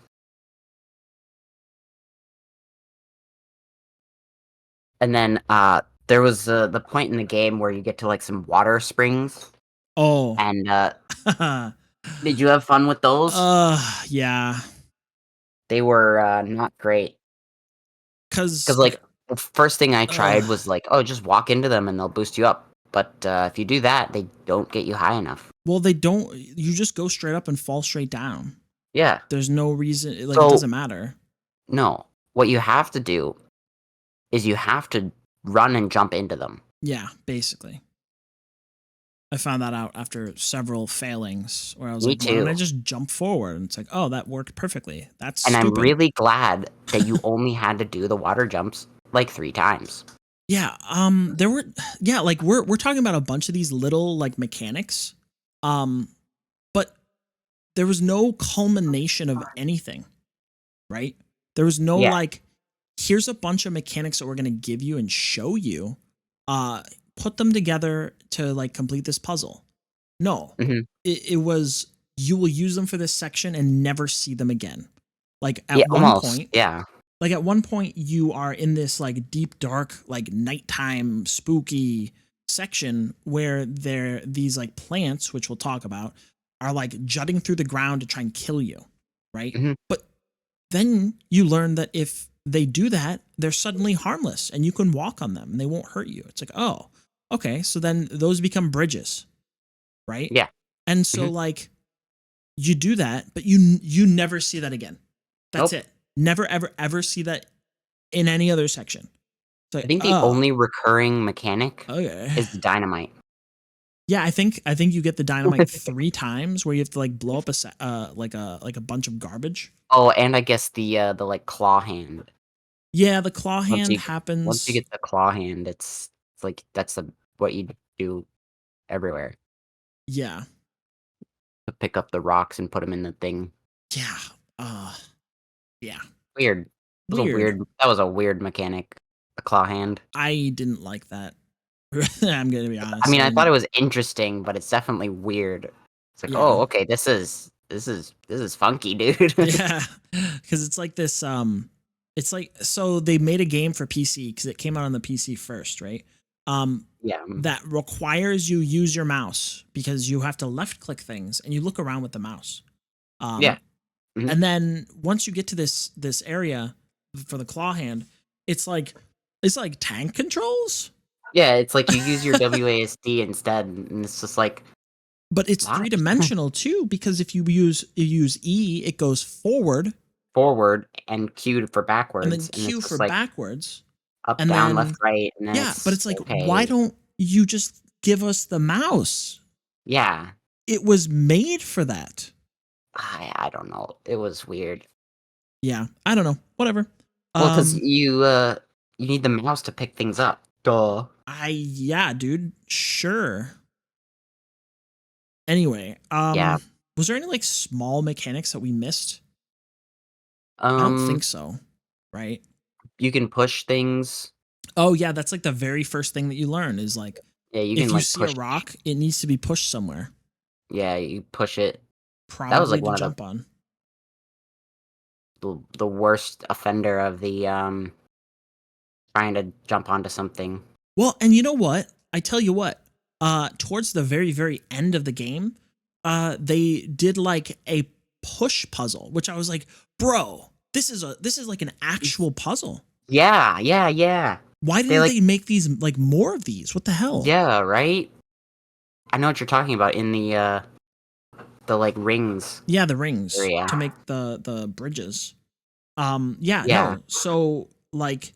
S2: there was the point in the game where you get to like some water springs
S1: Oh,
S2: and did you have fun with those?
S1: yeah.
S2: They were not great
S1: Cause,
S2: cuz like the first thing I tried
S1: uh,
S2: was like, oh, just walk into them and they'll boost you up. But if you do that, they don't get you high enough.
S1: well, they don't. You just go straight up and fall straight down.
S2: Yeah.
S1: There's no reason. Like, it
S2: So
S1: doesn't matter.
S2: no, what you have to do is you have to run and jump into them.
S1: Yeah, basically. I found that out after several failings where I was
S2: Me
S1: like, why don't I
S2: too.
S1: just jump forward? And it's like, oh, that worked perfectly. That's
S2: And I'm
S1: stupid.
S2: really glad that you only had to do the water jumps like 3 times.
S1: Yeah, there were yeah, like we're talking about a bunch of these little like mechanics. Um, but there was no culmination of anything, right? There was no
S2: Yeah.
S1: like, here's a bunch of mechanics that we're gonna give you and show you. Uh, put them together to like complete this puzzle. No,
S2: Mhm.
S1: it was you will use them for this section and never see them again. Like
S2: Yeah,
S1: at one
S2: almost.
S1: point,
S2: Yeah.
S1: you are in this like deep dark like nighttime spooky section where there these like plants which we'll talk about are like jutting through the ground to try and kill you, right?
S2: Mhm.
S1: But then you learn that if they do that, they're suddenly harmless and you can walk on them and they won't hurt you. It's like, oh, okay, so then those become bridges, right?
S2: Yeah.
S1: And so
S2: Mhm.
S1: like you do that, but you never see that again. That's
S2: Nope.
S1: it. Never ever ever see that in any other section. It's
S2: I
S1: like,
S2: think the
S1: oh,
S2: only recurring mechanic
S1: okay.
S2: is the dynamite.
S1: Yeah, I think you get the dynamite 3 times where you have to like blow up like a bunch of garbage.
S2: Oh, and I guess the like claw hand.
S1: Yeah, the claw
S2: Once
S1: hand
S2: you once you
S1: happens.
S2: get the claw hand, it's like that's what you do everywhere
S1: Yeah,
S2: to pick up the rocks and put them in the thing.
S1: yeah, uh, yeah.
S2: Weird.
S1: Weird.
S2: That was a weird mechanic. The claw hand.
S1: I didn't like that. I'm gonna be
S2: I
S1: honest.
S2: mean,
S1: I
S2: I thought it
S1: didn't.
S2: was interesting, but it's definitely weird. It's like,
S1: Yeah,
S2: oh, okay, this is funky, dude.
S1: yeah, because it's like this. It's like so they made a game for PC because it came out on the PC first, right?
S2: Yeah.
S1: That requires you use your mouse because you have to left click things and you look around with the mouse.
S2: Yeah.
S1: Um,
S2: Mhm.
S1: and then once you get to this area for the claw hand, it's like tank controls,
S2: Yeah, it's like you use your WASD instead, and it's just like
S1: but it's
S2: what?
S1: 3 dimensional too because if you use E, it goes forward,
S2: Forward and Q for
S1: and then
S2: backwards, and it's
S1: Q for
S2: just like
S1: backwards,
S2: up,
S1: and
S2: down, left,
S1: then
S2: right, and then
S1: yeah, but
S2: it's
S1: it's like why
S2: okay.
S1: don't you just give us the mouse?
S2: Yeah.
S1: It was made for that.
S2: I don't know. It was weird.
S1: Yeah, I don't know. Whatever.
S2: Well, because
S1: Um,
S2: you need the mouse to pick things up. Duh.
S1: yeah, dude, sure. Anyway,
S2: Yeah.
S1: was there any like small mechanics that we missed? I don't
S2: Um,
S1: think so. Right?
S2: you can push things.
S1: Oh yeah, that's like the very first thing that you learn is like
S2: Yeah, you
S1: if
S2: can
S1: you
S2: like
S1: see a
S2: push.
S1: rock, it needs to be pushed somewhere,
S2: Yeah, you push it. That was
S1: probably
S2: like
S1: to
S2: one of
S1: jump on.
S2: the worst offender of the trying to jump onto something.
S1: Well, and you know what? I tell you what. Towards the very very end of the game, they did like a push puzzle, which I was like, "Bro, this is like an actual puzzle.
S2: Yeah, yeah, yeah.
S1: Why
S2: They
S1: didn't
S2: like
S1: they make these like more of these? What the hell?"
S2: yeah, right? I know what you're talking about in the like rings
S1: Yeah, the rings
S2: area.
S1: to make the bridges. Yeah,
S2: Yeah,
S1: no. So like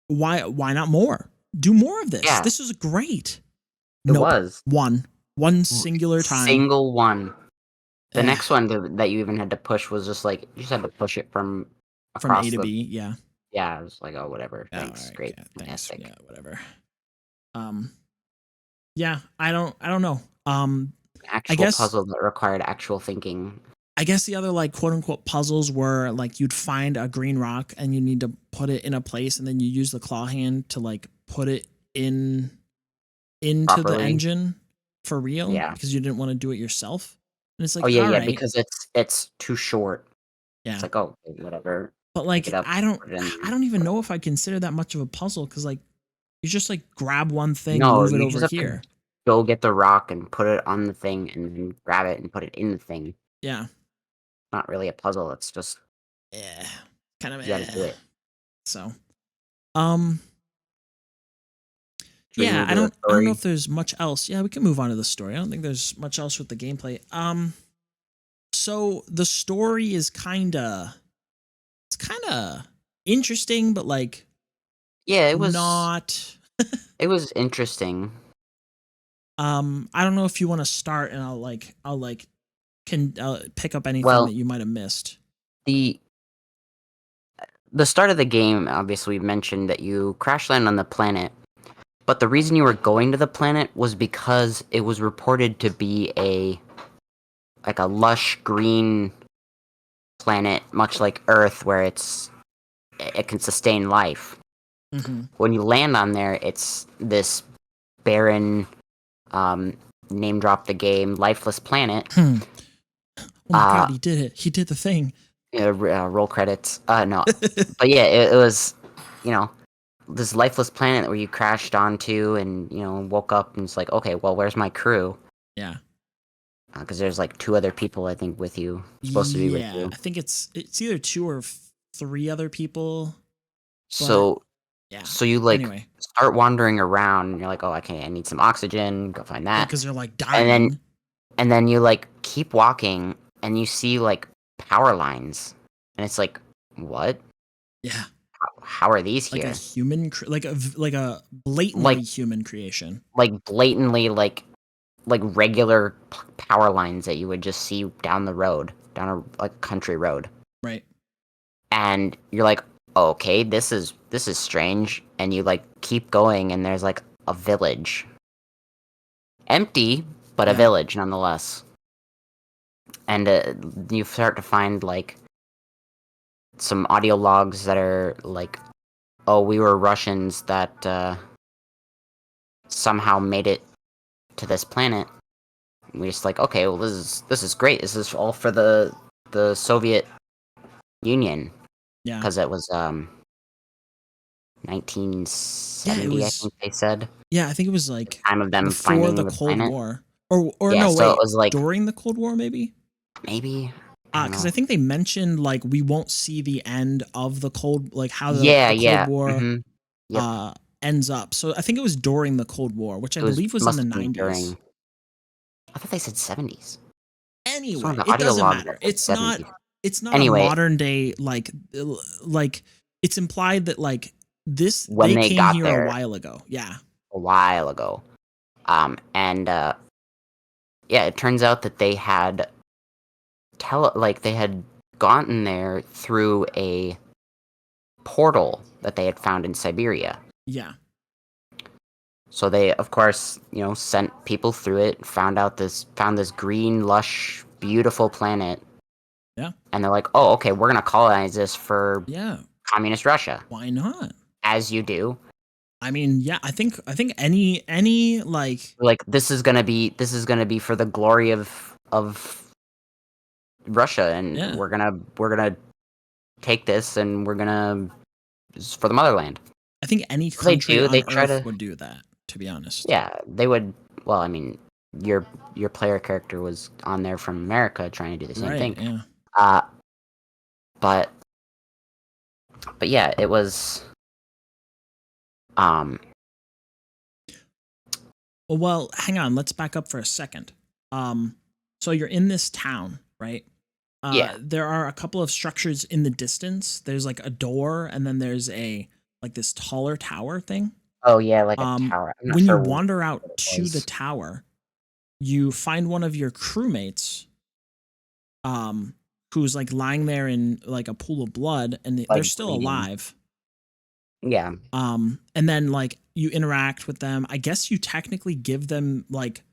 S1: why not more? Do more of this.
S2: yeah,
S1: This is great.
S2: it
S1: Nope.
S2: was.
S1: One singular time.
S2: Single one. The
S1: Eh,
S2: next one that you even had to push was just like you just had to push it from
S1: from A
S2: across
S1: to
S2: the.
S1: B, yeah.
S2: Yeah, I was like, oh, whatever.
S1: Oh, all
S2: Thanks,
S1: right.
S2: great,
S1: Yeah, thanks.
S2: fantastic.
S1: Yeah, whatever. Um yeah, I don't know. I
S2: Actual
S1: guess
S2: puzzle that required actual thinking.
S1: I guess the other like quote unquote puzzles were like you'd find a green rock and you need to put it in a place and then you use the claw hand to like put it into the
S2: Properly.
S1: engine for real
S2: Yeah.
S1: because you didn't want to do it yourself. And it's
S2: Oh
S1: like,
S2: yeah,
S1: all
S2: yeah,
S1: right,
S2: because it's too short. It's
S1: yeah.
S2: like, oh, okay, whatever.
S1: But
S2: Pick
S1: like
S2: it up,
S1: I don't
S2: put it in
S1: I
S2: there.
S1: don't even know if I consider that much of a puzzle because like you just like grab one thing,
S2: No,
S1: move it
S2: you just
S1: over
S2: have to
S1: here.
S2: go get the rock and put it on the thing and then grab it and put it in the thing.
S1: Yeah.
S2: Not really a puzzle, it's just
S1: Eh. Kind of
S2: you gotta do it.
S1: So um
S2: Should we
S1: yeah,
S2: move
S1: I
S2: to the
S1: don't know
S2: story?
S1: if there's much else. Yeah, we can move on to the story. I don't think there's much else with the gameplay. So the story is kind of interesting, but like
S2: Yeah,
S1: not.
S2: it was interesting.
S1: I don't know if you want to start, and I'll can pick up anything that
S2: Well,
S1: you might have missed.
S2: the the start of the game, obviously we mentioned that you crash land on the planet, but the reason you were going to the planet was because it was reported to be a lush green planet, much like Earth, where it can sustain life.
S1: Mm-hmm.
S2: When you land on there, it's this barren, name drop the game, lifeless planet.
S1: Oh my
S2: Uh,
S1: god, he did it! He did the thing.
S2: roll credits. No, but yeah, it was, you know, this lifeless planet where you crashed onto, and woke up and it's like, okay, well, where's my crew?
S1: Yeah,
S2: Because there's like two other people I think with you, supposed to be with
S1: yeah.
S2: you.
S1: I think it's either two or three other people, but
S2: So
S1: yeah.
S2: so you like
S1: Anyway,
S2: start wandering around, and you're like, oh, okay, I need some oxygen. Go find
S1: yeah,
S2: that,
S1: because they're like
S2: and then
S1: dying.
S2: and then you like keep walking, and you see like power lines, and it's like, what?
S1: Yeah,
S2: How are these
S1: like a
S2: here?
S1: human, like a blatantly
S2: Like
S1: human creation.
S2: blatantly like like regular power lines that you would just see down the road, down a like country road.
S1: Right.
S2: And you're like, oh, okay, this is strange. And you like keep going, and there's like a village, empty, but a
S1: Yeah.
S2: village nonetheless. And you start to find like some audio logs that are like, oh, we were Russians that somehow made it to this planet. And we're just like, okay, well, this is great. This is all for the Soviet Union,
S1: Yeah.
S2: because it was
S1: Yeah. It
S2: 1970, I
S1: was.
S2: think they said,
S1: Yeah, I think it was like
S2: time of them
S1: before
S2: finding
S1: the
S2: the
S1: Cold
S2: planet.
S1: War, or
S2: Yeah,
S1: no,
S2: so it
S1: wait,
S2: was like
S1: during the Cold War, maybe.
S2: maybe I don't
S1: Because
S2: know.
S1: I think they mentioned like we won't see the end of the Cold, like how
S2: Yeah,
S1: the Cold
S2: yeah.
S1: War
S2: Yep.
S1: ends up. So I think it was during the Cold War, which I
S2: It was
S1: believe was in
S2: must
S1: the
S2: have been
S1: 90s.
S2: during. I thought they said 70s. Some of
S1: Anyway,
S2: the
S1: it
S2: audio
S1: doesn't
S2: logs
S1: matter.
S2: that said 70s.
S1: It's not a
S2: Anyway,
S1: modern day like it's implied that like this
S2: when
S1: they
S2: they
S1: came
S2: got
S1: here a
S2: there
S1: while ago. Yeah.
S2: a while ago, and yeah, it turns out that they had they had gotten there through a portal that they had found in Siberia.
S1: Yeah.
S2: So they, of course, sent people through it, found this green, lush, beautiful planet,
S1: Yeah.
S2: and they're like, "Oh, okay, we're gonna colonize this for
S1: Yeah.
S2: communist Russia,"
S1: Why not?
S2: as you do.
S1: I mean, yeah, I think any like
S2: Like this is gonna be for the glory of Russia, and
S1: yeah.
S2: we're gonna take this, and we're gonna it's for the motherland.
S1: I think any
S2: So they
S1: country
S2: do.
S1: on
S2: They try
S1: earth
S2: to.
S1: would do that, to be honest.
S2: Yeah, they would. Well, I mean, your player character was on there from America trying to do the same
S1: Right,
S2: thing.
S1: yeah.
S2: Uh, but yeah, it was. Um,
S1: Well, hang on, let's back up for a second. So you're in this town, right?
S2: yeah.
S1: There are a couple of structures in the distance. There's like a door, and then there's a like this taller tower thing.
S2: Oh yeah, like a tower. I'm not
S1: When you
S2: sure
S1: wander
S2: what
S1: out
S2: it
S1: to the
S2: was.
S1: tower, you find one of your crewmates, who's like lying there in like a pool of blood, and they're
S2: Like
S1: still
S2: bleeding.
S1: alive.
S2: Yeah.
S1: And then like you interact with them. I guess you technically give them like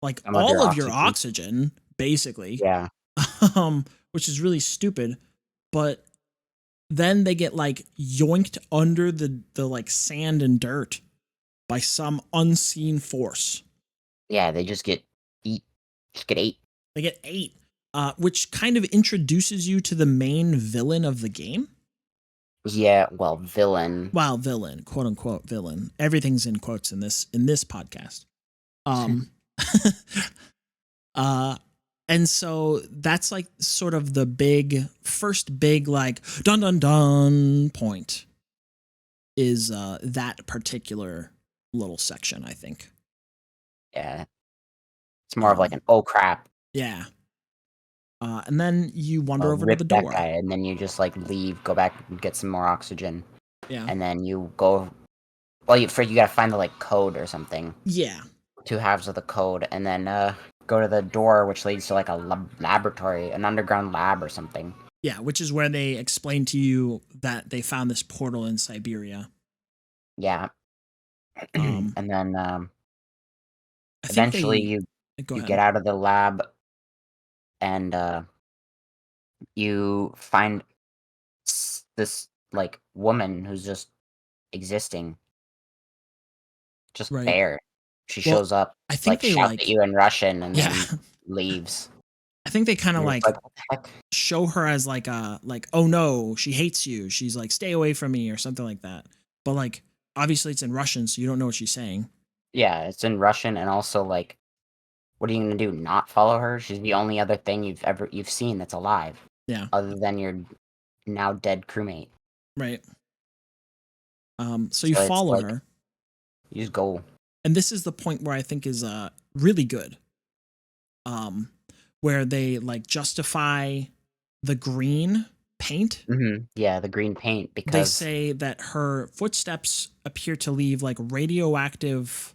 S2: Some of your
S1: all of your
S2: oxygen.
S1: oxygen, basically,
S2: Yeah.
S1: which is really stupid. But then they get like yoinked under the like sand and dirt by some unseen force.
S2: Yeah. They just get eat. Just get ate.
S1: They get ate, which kind of introduces you to the main villain of the game.
S2: Yeah. Well, villain.
S1: Well, villain, quote unquote villain. Everything's in quotes in this podcast. Um, and so that's like sort of the first big like dun dun dun point is that particular little section, I think.
S2: Yeah. It's more of like an oh crap.
S1: Yeah. And then you wander over to
S2: Rip
S1: the
S2: that
S1: door.
S2: guy, and then you just like leave, go back, and get some more oxygen,
S1: Yeah.
S2: and then you go. Well, you gotta find the like code or something.
S1: Yeah.
S2: 2 halves of the code, and then go to the door, which leads to like a laboratory, an underground lab or something.
S1: Yeah, which is where they explain to you that they found this portal in Siberia.
S2: Yeah. And then
S1: I think
S2: eventually
S1: they go
S2: you
S1: ahead.
S2: get out of the lab, and you find this like woman who's just existing, just
S1: Right.
S2: there. She
S1: Well,
S2: shows up,
S1: I think
S2: like
S1: they
S2: shouts
S1: like
S2: at you in Russian, and
S1: yeah.
S2: then leaves.
S1: I think they kind of
S2: You're
S1: like
S2: just like, what the heck?
S1: show her as like a like, oh no, she hates you. She's like, stay away from me or something like that. But like obviously it's in Russian, so you don't know what she's saying.
S2: Yeah, it's in Russian, and also like, what are you gonna do? Not follow her? She's the only other thing you've seen that's alive,
S1: Yeah.
S2: other than your now dead crewmate.
S1: Right. So
S2: So
S1: you
S2: it's
S1: follow
S2: like
S1: her.
S2: you just go.
S1: And this is the point where I think is really good. Where they like justify the green paint.
S2: Yeah, the green paint,
S1: They
S2: because.
S1: say that her footsteps appear to leave like radioactive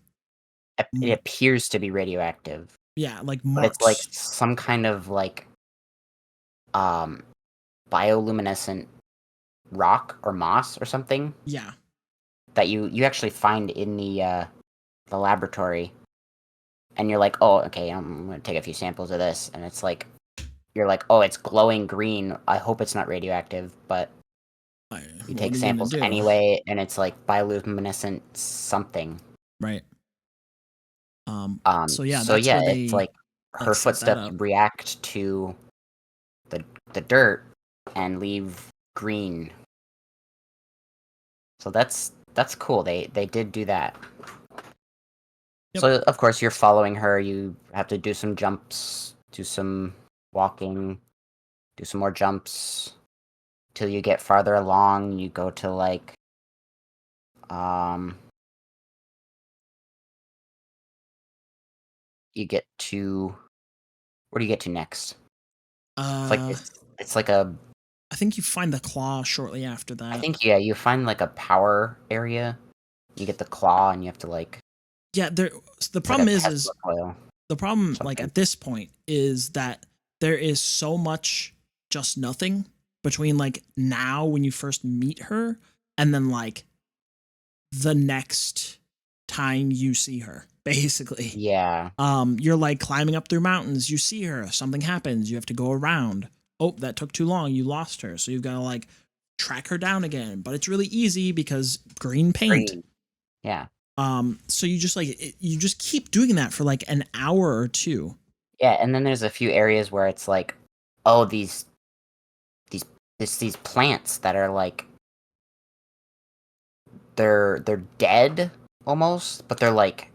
S2: it appears to be radioactive,
S1: Yeah, like
S2: but it's like
S1: marks.
S2: some kind of like um bioluminescent rock or moss or something
S1: Yeah.
S2: that you actually find in the laboratory, and you're like, oh, okay, I'm gonna take a few samples of this, and it's like you're like, oh, it's glowing green. I hope it's not radioactive, but you
S1: What
S2: take
S1: are you gonna
S2: samples
S1: do?
S2: anyway, and it's like bioluminescent something.
S1: Right. So yeah,
S2: So
S1: that's
S2: yeah,
S1: where
S2: it's
S1: they
S2: like
S1: like
S2: her
S1: set that
S2: footsteps
S1: up.
S2: react to the the dirt and leave green. So that's cool. They did do that.
S1: Yep.
S2: So of course you're following her. You have to do some jumps, do some walking, do some more jumps till you get farther along. You go to like um you get to where do you get to next? It's like
S1: Uh
S2: it's like a
S1: I think you find the claw shortly after
S2: I
S1: that.
S2: think yeah, you find like a power area. You get the claw and you have to like
S1: Yeah, there the
S2: it's like a
S1: problem is
S2: Tesla coil or
S1: the problem like
S2: something.
S1: at this point is that there is so much just nothing between like now when you first meet her and then like the next time you see her basically.
S2: Yeah.
S1: You're like climbing up through mountains, you see her, something happens, you have to go around. Oh, that took too long, you lost her, so you've got to like track her down again, but it's really easy because green paint.
S2: Green. Yeah.
S1: So you just like you just keep doing that for like an hour or two.
S2: Yeah, and then there's a few areas where it's like, oh, these these plants that are like they're dead almost, but they're like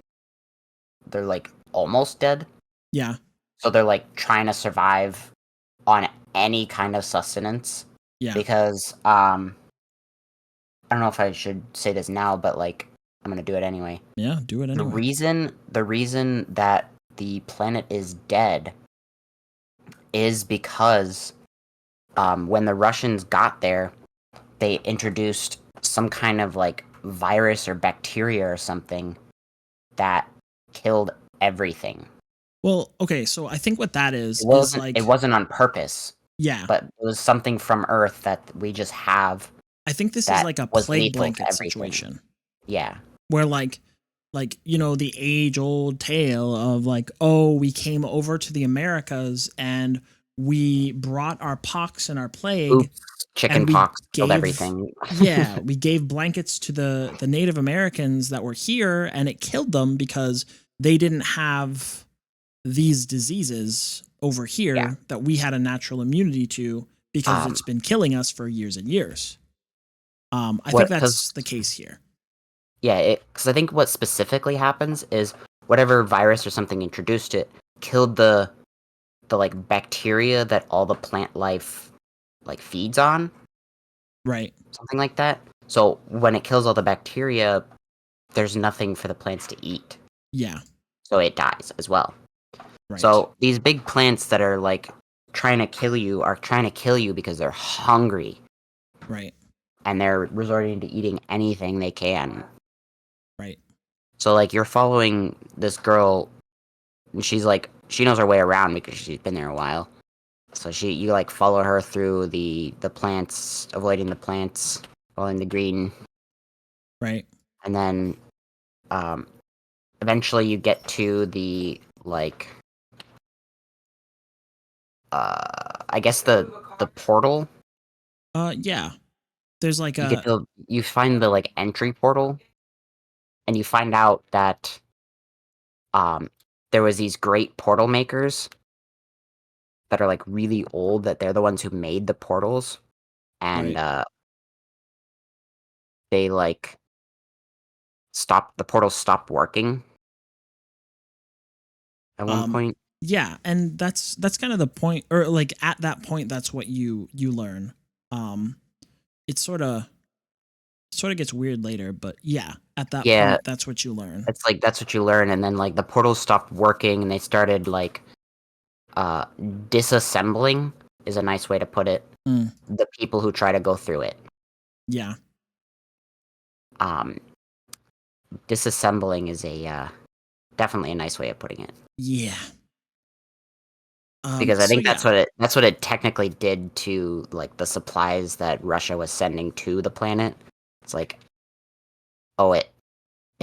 S2: almost dead.
S1: Yeah,
S2: So they're like trying to survive on any kind of sustenance
S1: yeah,
S2: because I don't know if I should say this now, but like I'm gonna do it anyway.
S1: yeah. Do it
S2: The
S1: anyway.
S2: reason that the planet is dead is because when the Russians got there, they introduced some kind of like virus or bacteria or something that killed everything.
S1: Well, okay, so I think what that
S2: It
S1: is
S2: wasn't it
S1: like
S2: wasn't on purpose,
S1: yeah,
S2: but it was something from Earth that we just have
S1: I think this is
S2: that
S1: like a
S2: was
S1: plague
S2: lethal to
S1: blanket
S2: everything.
S1: situation
S2: Yeah.
S1: where like you know the age old tale of like oh we came over to the Americas and we brought our pox and our plague
S2: Oops, chicken
S1: and we
S2: pox killed
S1: gave
S2: everything.
S1: yeah we gave blankets to the Native Americans that were here and it killed them because they didn't have these diseases over
S2: Yeah.
S1: here that we had a natural immunity to because
S2: Um,
S1: it's been killing us for years and years. I think
S2: what?
S1: that's
S2: Because
S1: the case here.
S2: yeah, because I think what specifically happens is whatever virus or something introduced it killed the like bacteria that all the plant life like feeds on,
S1: Right.
S2: something like that. So when it kills all the bacteria, there's nothing for the plants to eat.
S1: Yeah.
S2: So it dies as well.
S1: Right.
S2: So these big plants that are like trying to kill you are trying to kill you because they're hungry
S1: Right.
S2: and they're resorting to eating anything they can.
S1: Right.
S2: So like you're following this girl and she's like she knows her way around because she's been there a while. So you like follow her through the plants, avoiding the plants, following the green,
S1: Right.
S2: and then um, eventually you get to the like I guess the portal.
S1: Yeah. There's like
S2: You get
S1: a
S2: to you find the like entry portal, and you find out that um there was these great portal makers that are like really old. That they're the ones who made the portals, and
S1: right.
S2: they like stopped the portal stopped working at one
S1: Um
S2: point.
S1: yeah, and that's kind of the point or like at that point that's what you learn. Um it sort of gets weird later, but yeah, at that
S2: Yeah,
S1: point that's what you learn.
S2: it's like that's what you learn, and then like the portals stopped working, and they started like uh disassembling is a nice way to put it.
S1: Mm,
S2: The people who try to go through it,
S1: yeah.
S2: um, disassembling is a Definitely a nice way of putting it.
S1: Yeah.
S2: Because I
S1: So
S2: think
S1: yeah.
S2: that's what it technically did to like the supplies that Russia was sending to the planet. It's like, oh,
S1: Oh,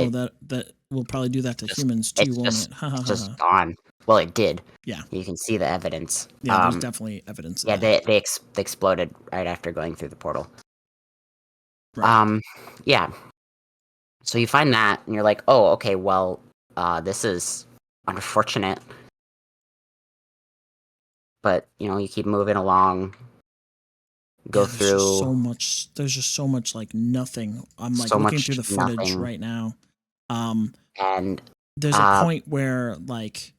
S2: it
S1: that will probably do that to
S2: just
S1: humans too, won't it?
S2: it's just gone. Well, it did.
S1: Yeah.
S2: You can see the evidence.
S1: Yeah, there's definitely evidence of
S2: Yeah,
S1: that.
S2: they exploded right after going through the portal.
S1: Right.
S2: Yeah. So you find that, and you're like, oh, okay, well, this is unfortunate, but you keep moving along, go
S1: Yeah, there's just
S2: through
S1: so much. There's just so much like nothing. I'm like
S2: so
S1: looking through
S2: much
S1: the footage
S2: nothing,
S1: right now. Um,
S2: and
S1: there's a
S2: uh,
S1: point where like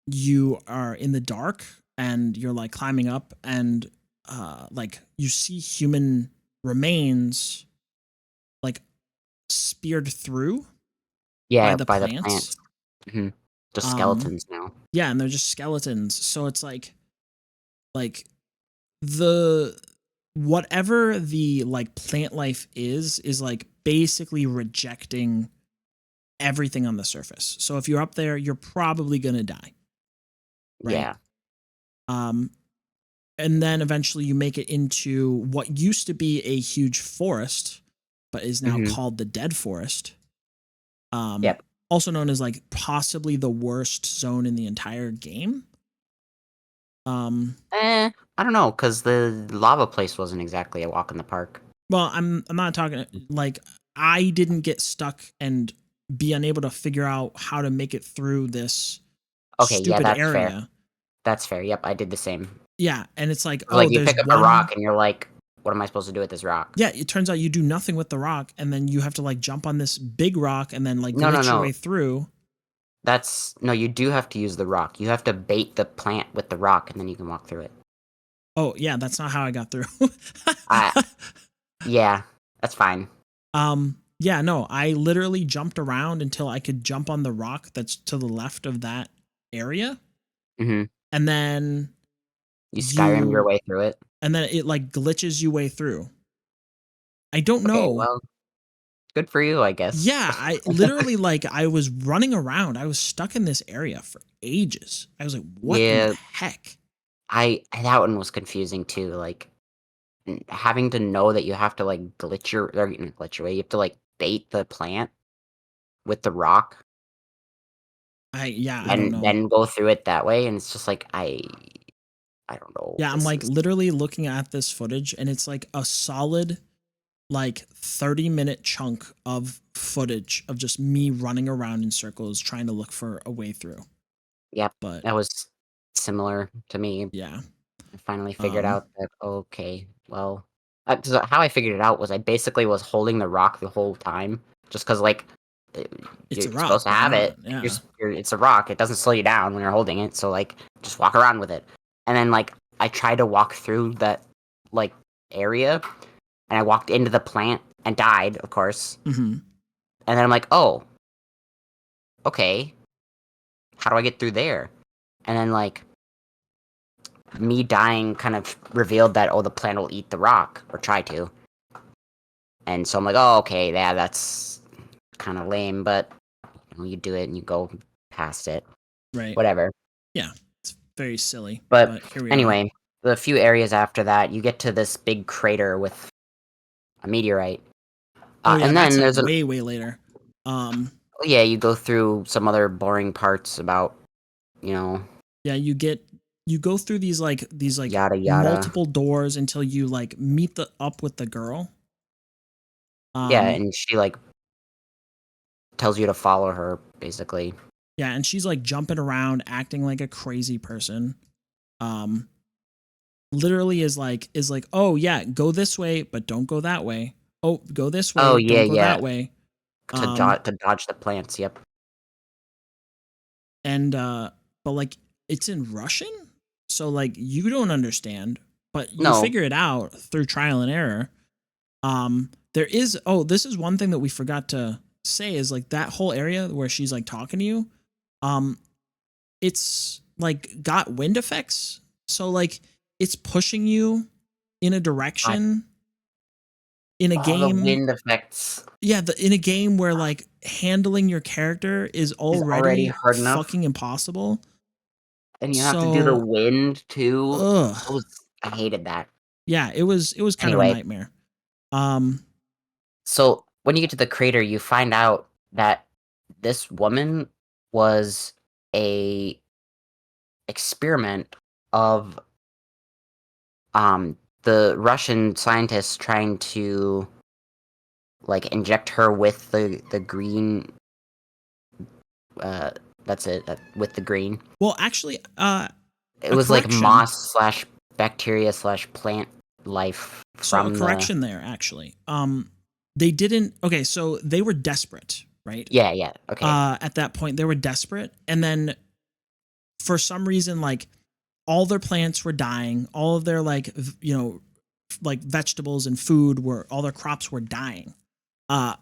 S1: you are in the dark and you're like climbing up and like you see human remains like speared through by
S2: yeah,
S1: the
S2: by the
S1: plants.
S2: plants, hmm just
S1: Um,
S2: skeletons now.
S1: yeah, and they're just skeletons. So it's like the whatever the like plant life is like basically rejecting everything on the surface. So if you're up there, you're probably gonna die, right?
S2: Yeah,
S1: Um, and then eventually you make it into what used to be a huge forest, but is now
S2: hmm
S1: called the Dead Forest. Um,
S2: yep.
S1: also known as like possibly the worst zone in the entire game. Um,
S2: I don't know, because the lava place wasn't exactly a walk in the park.
S1: well, I'm not talking like I didn't get stuck and be unable to figure out how to make it through this
S2: Okay, yeah,
S1: stupid
S2: that's fair.
S1: area.
S2: That's fair. Yep, I did the same.
S1: Yeah, and it's like, oh,
S2: Like you
S1: there's
S2: pick up a rock
S1: one.
S2: and you're like, what am I supposed to do with this rock?
S1: Yeah, it turns out you do nothing with the rock, and then you have to like jump on this big rock and then like
S2: No, no,
S1: glitch your
S2: no.
S1: way through.
S2: That's no, you do have to use the rock. You have to bait the plant with the rock and then you can walk through it.
S1: Oh yeah, that's not how I got through.
S2: I Yeah, that's fine.
S1: Yeah, no, I literally jumped around until I could jump on the rock that's to the left of that area,
S2: Mhm.
S1: and then
S2: You Skyrim your
S1: you
S2: way through it.
S1: and then it like glitches you way through. I don't
S2: Okay,
S1: know.
S2: well, good for you, I guess.
S1: Yeah, I literally like I was running around. I was stuck in this area for ages. I was like, what in the
S2: Yeah,
S1: heck?
S2: I that one was confusing too, like, having to know that you have to, like, glitch your way, you have to, like, bait the plant with the rock
S1: I don't
S2: and
S1: know.
S2: then go through it that way, and it's just like, I don't know,
S1: Yeah, I'm
S2: this
S1: like
S2: is
S1: literally looking at this footage and it's like a solid like 30-minute chunk of footage of just me running around in circles trying to look for a way through.
S2: Yep,
S1: But
S2: that was similar to me.
S1: yeah.
S2: I finally figured
S1: Um
S2: out that, okay, well, 'cause how I figured it out was I basically was holding the rock the whole time, just because like, uh,
S1: it's
S2: you're
S1: a
S2: supposed
S1: rock.
S2: to
S1: Why
S2: have
S1: not?
S2: it.
S1: Yeah.
S2: It's a rock. It doesn't slow you down when you're holding it, so like, just walk around with it. And then like, I tried to walk through that like area, and I walked into the plant and died, of course.
S1: Mhm.
S2: And then I'm like, oh, okay, how do I get through there? And then like, me dying kind of revealed that, oh, the plant will eat the rock or try to. And so I'm like, oh, okay, yeah, that's kind of lame, but you do it and you go past it,
S1: Right.
S2: whatever.
S1: Yeah. It's very silly,
S2: But
S1: but here we are.
S2: anyway, the few areas after that, you get to this big crater with a meteorite,
S1: Oh yeah,
S2: and
S1: that's
S2: then
S1: like
S2: there's a
S1: way later. Um
S2: yeah, you go through some other boring parts about you know
S1: yeah, you go through these like
S2: yada yada.
S1: multiple doors until you like meet the up with the girl.
S2: Yeah,
S1: Um
S2: and she like tells you to follow her basically.
S1: yeah, and she's like jumping around acting like a crazy person. Um literally is like, "Oh yeah, go this way, but don't go that way. Oh, go this
S2: Oh
S1: way,
S2: yeah,
S1: don't go
S2: yeah,
S1: that way."
S2: to
S1: Um
S2: dodge the plants. Yep.
S1: and but like it's in Russian, so like you don't understand, but you
S2: No.
S1: figure it out through trial and error. There is this is one thing that we forgot to say is like that whole area where she's like talking to you. Um, it's like got wind effects, so like it's pushing you in a
S2: I
S1: direction in a
S2: All the
S1: game.
S2: wind effects
S1: Yeah, in a game where like handling your character is
S2: is already
S1: already
S2: hard enough,
S1: fucking impossible.
S2: and you have to do the
S1: So,
S2: wind too.
S1: ugh,
S2: I hated that.
S1: yeah, it was kind of a
S2: Anyway,
S1: nightmare. Um,
S2: so when you get to the crater, you find out that this woman was a experiment of the Russian scientists trying to like inject her with the green that's it with the green.
S1: well, actually,
S2: It
S1: a
S2: was like
S1: correction.
S2: moss slash bacteria slash plant life
S1: So a
S2: from the
S1: correction there, actually. They didn't. Okay, so they were desperate, right?
S2: yeah okay
S1: At that point, they were desperate, and then for some reason, like all their plants were dying, all of their like like vegetables and food were all their crops were dying,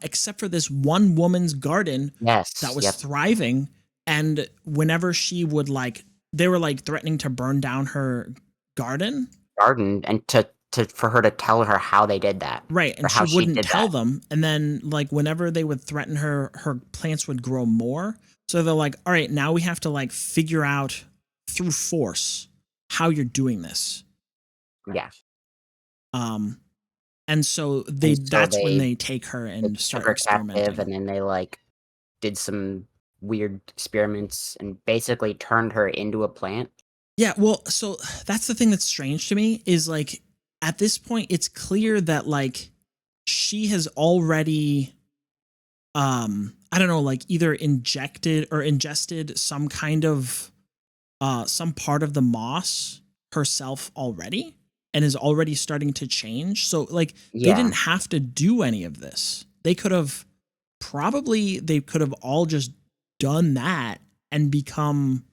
S1: except for this one woman's garden that
S2: yes
S1: was
S2: yep
S1: thriving. And whenever she would like, they were like threatening to burn down her garden.
S2: garden and to for her to tell her how they did that
S1: Right.
S2: or
S1: And she
S2: how she
S1: wouldn't
S2: did
S1: tell
S2: that.
S1: them. And then, like, whenever they would threaten her, her plants would grow more. So they're like, all right, now we have to like figure out through force how you're doing this.
S2: Yeah,
S1: Um, and so
S2: and so
S1: that's when
S2: they
S1: they take her
S2: they
S1: and
S2: took
S1: start
S2: her captive,
S1: experimenting.
S2: and then they like did some weird experiments and basically turned her into a plant.
S1: Yeah. Well, so that's the thing that's strange to me is like at this point, it's clear that like she has already I don't know, like either injected or ingested some kind of some part of the moss herself already and is already starting to change. So like they
S2: Yeah,
S1: didn't have to do any of this. They could have they could have all just done that and become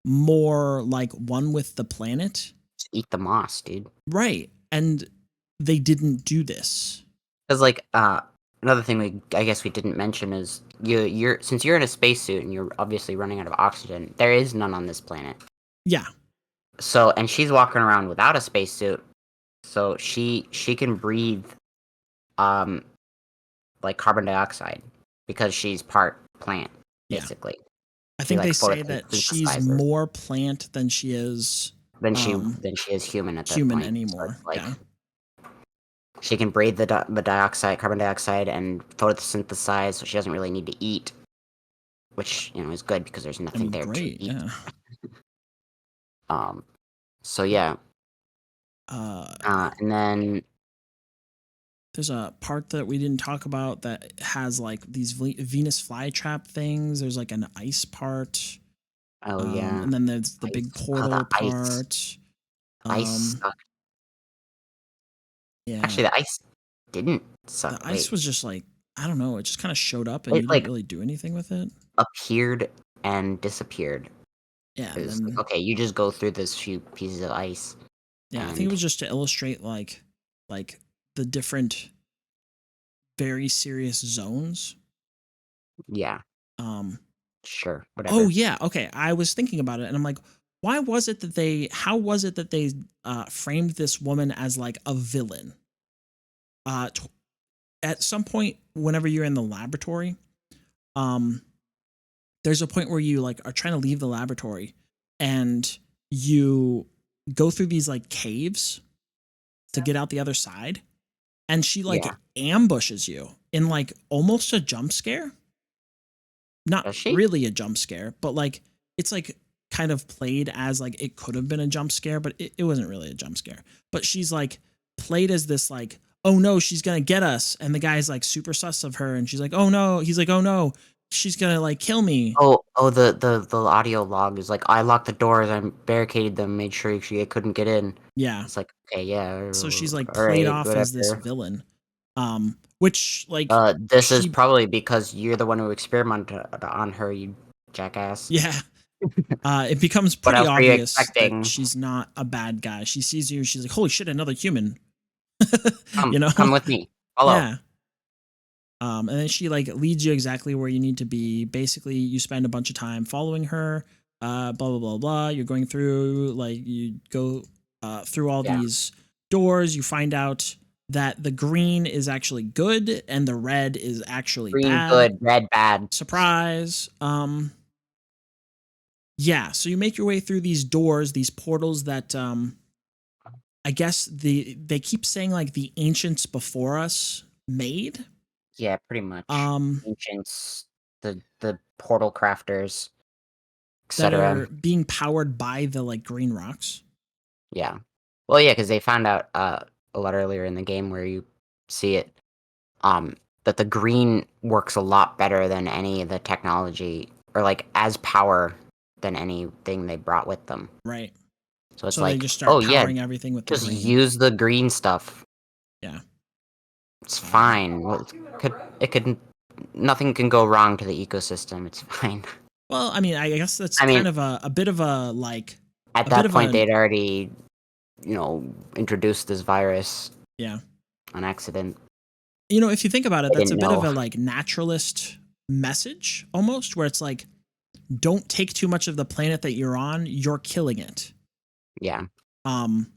S1: more like one with the planet.
S2: just eat the moss, dude.
S1: Right. And they didn't do this.
S2: Because like another thing I guess we didn't mention is you're since you're in a spacesuit and you're obviously running out of oxygen, there is none on this planet.
S1: Yeah.
S2: So and she's walking around without a spacesuit, so she can breathe um like carbon dioxide because she's part plant
S1: Yeah.
S2: basically.
S1: I
S2: She
S1: think
S2: like
S1: they say that she's
S2: photosynthesizes
S1: more plant than she is
S2: than she is human at that
S1: human
S2: point. So
S1: anymore.
S2: it's like
S1: Yeah.
S2: she can breathe the dioxide, carbon dioxide, and photosynthesize, so she doesn't really need to eat, which is good because there's
S1: I
S2: nothing
S1: mean,
S2: there to
S1: great.
S2: eat.
S1: Yeah.
S2: Um, so yeah,
S1: Uh,
S2: and then
S1: there's a part that we didn't talk about that has like these Venus flytrap things. There's like an ice part.
S2: oh yeah,
S1: And then there's the big
S2: ice. Oh, the
S1: portal part.
S2: ice
S1: Um,
S2: sucked.
S1: yeah.
S2: Actually, the ice didn't
S1: The
S2: suck.
S1: ice
S2: Wait,
S1: was just like, I don't know. It just kind of showed up and
S2: it
S1: you didn't
S2: like
S1: really do anything with it.
S2: appeared and disappeared.
S1: Yeah.
S2: It
S1: And
S2: was like,
S1: then,
S2: okay, you just go through this few pieces of ice,
S1: yeah, I think it
S2: and
S1: was just to illustrate like the different very serious zones.
S2: yeah,
S1: Um,
S2: sure,
S1: oh
S2: whatever.
S1: yeah, okay. I was thinking about it and I'm like, how was it that they framed this woman as like a villain? T- at some point, whenever you're in the laboratory, um, there's a point where you like are trying to leave the laboratory and you go through these like caves to get out the other side, and she like
S2: Yeah,
S1: ambushes you in like almost a jump scare. Not
S2: does she?
S1: really a jump scare, but like it's like kind of played as like it could have been a jump scare, but it wasn't really a jump scare. But she's like played as this like, oh no, she's gonna get us. And the guy's like super sus of her, and she's like, oh no, he's like, oh no, she's gonna like kill me.
S2: Oh, the audio log is like, I locked the doors, I barricaded them, made sure she couldn't get in.
S1: Yeah.
S2: It's like, okay, yeah,
S1: So she's like
S2: all
S1: played
S2: right,
S1: off as this
S2: whatever.
S1: villain. Which like
S2: This is
S1: she
S2: probably because you're the one who experimented on her, you jackass.
S1: yeah. It becomes
S2: What
S1: pretty
S2: else were you
S1: obvious that
S2: expecting?
S1: she's not a bad guy. She sees you, she's like, holy shit, another human. you know?
S2: Come with me. Follow.
S1: Yeah. And then she like leads you exactly where you need to be. Basically, you spend a bunch of time following her. Blah blah blah blah. You're going through like you go through all
S2: Yeah,
S1: these doors. You find out that the green is actually good and the red is actually
S2: Green
S1: bad.
S2: good, red bad.
S1: Surprise. Yeah, so you make your way through these doors, these portals that I guess they keep saying like the ancients before us made.
S2: Yeah, pretty much.
S1: Um
S2: Ancients, the portal crafters,
S1: that
S2: etc.
S1: are being powered by the like green rocks.
S2: Yeah. Well, yeah, because they found out a lot earlier in the game where you see it, um, that the green works a lot better than any of the technology, or like as power than anything they brought with them.
S1: Right.
S2: So it's
S1: So they
S2: like,
S1: just start
S2: oh yeah,
S1: powering everything with the
S2: just
S1: green.
S2: use the green stuff.
S1: Yeah.
S2: It's
S1: Um
S2: fine. Well, nothing can go wrong to the ecosystem. It's fine.
S1: well, I mean, I guess that's
S2: I mean,
S1: kind of a bit of a like
S2: at
S1: a bit
S2: that
S1: of
S2: point,
S1: a
S2: they'd already, introduced this virus
S1: yeah.
S2: on accident.
S1: If you think about it,
S2: They
S1: that's
S2: didn't
S1: a bit of
S2: know.
S1: a like naturalist message almost, where it's like, don't take too much of the planet that you're on, you're killing it.
S2: Yeah.
S1: Um,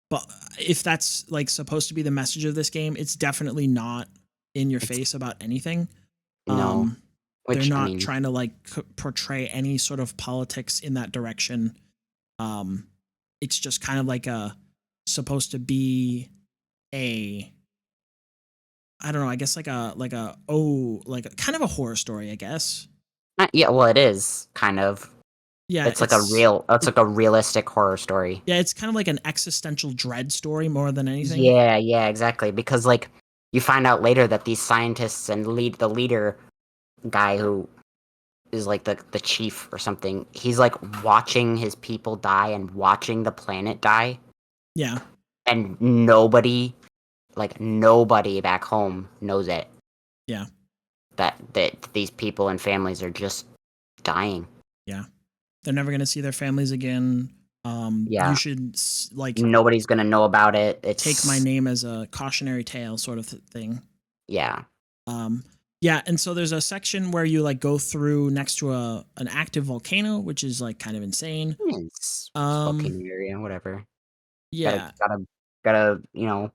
S1: but if that's like supposed to be the message of this game, it's definitely not in your
S2: It's
S1: face about anything.
S2: no.
S1: Um, they're
S2: Which, I
S1: not
S2: mean,
S1: trying to like portray any sort of politics in that direction. Um, it's just kind of like a supposed to be a I don't know, I guess like a kind of a horror story, I guess.
S2: yeah, well, it is kind of.
S1: Yeah,
S2: It's like a realistic horror story.
S1: yeah, it's kind of like an existential dread story more than anything.
S2: Yeah, yeah, exactly. Because like you find out later that these scientists and the leader guy who is like the chief or something, he's like watching his people die and watching the planet die,
S1: Yeah,
S2: and nobody back home knows it.
S1: yeah,
S2: That these people and families are just dying.
S1: yeah. They're never gonna see their families again. You
S2: Yeah,
S1: should like
S2: nobody's gonna know about it.
S1: take my
S2: It's
S1: name as a cautionary tale sort of thing.
S2: yeah.
S1: Um, yeah, and so there's a section where you like go through next to an active volcano, which is like kind of insane.
S2: It's
S1: Um,
S2: volcano area, whatever. Gotta
S1: yeah,
S2: gotta gotta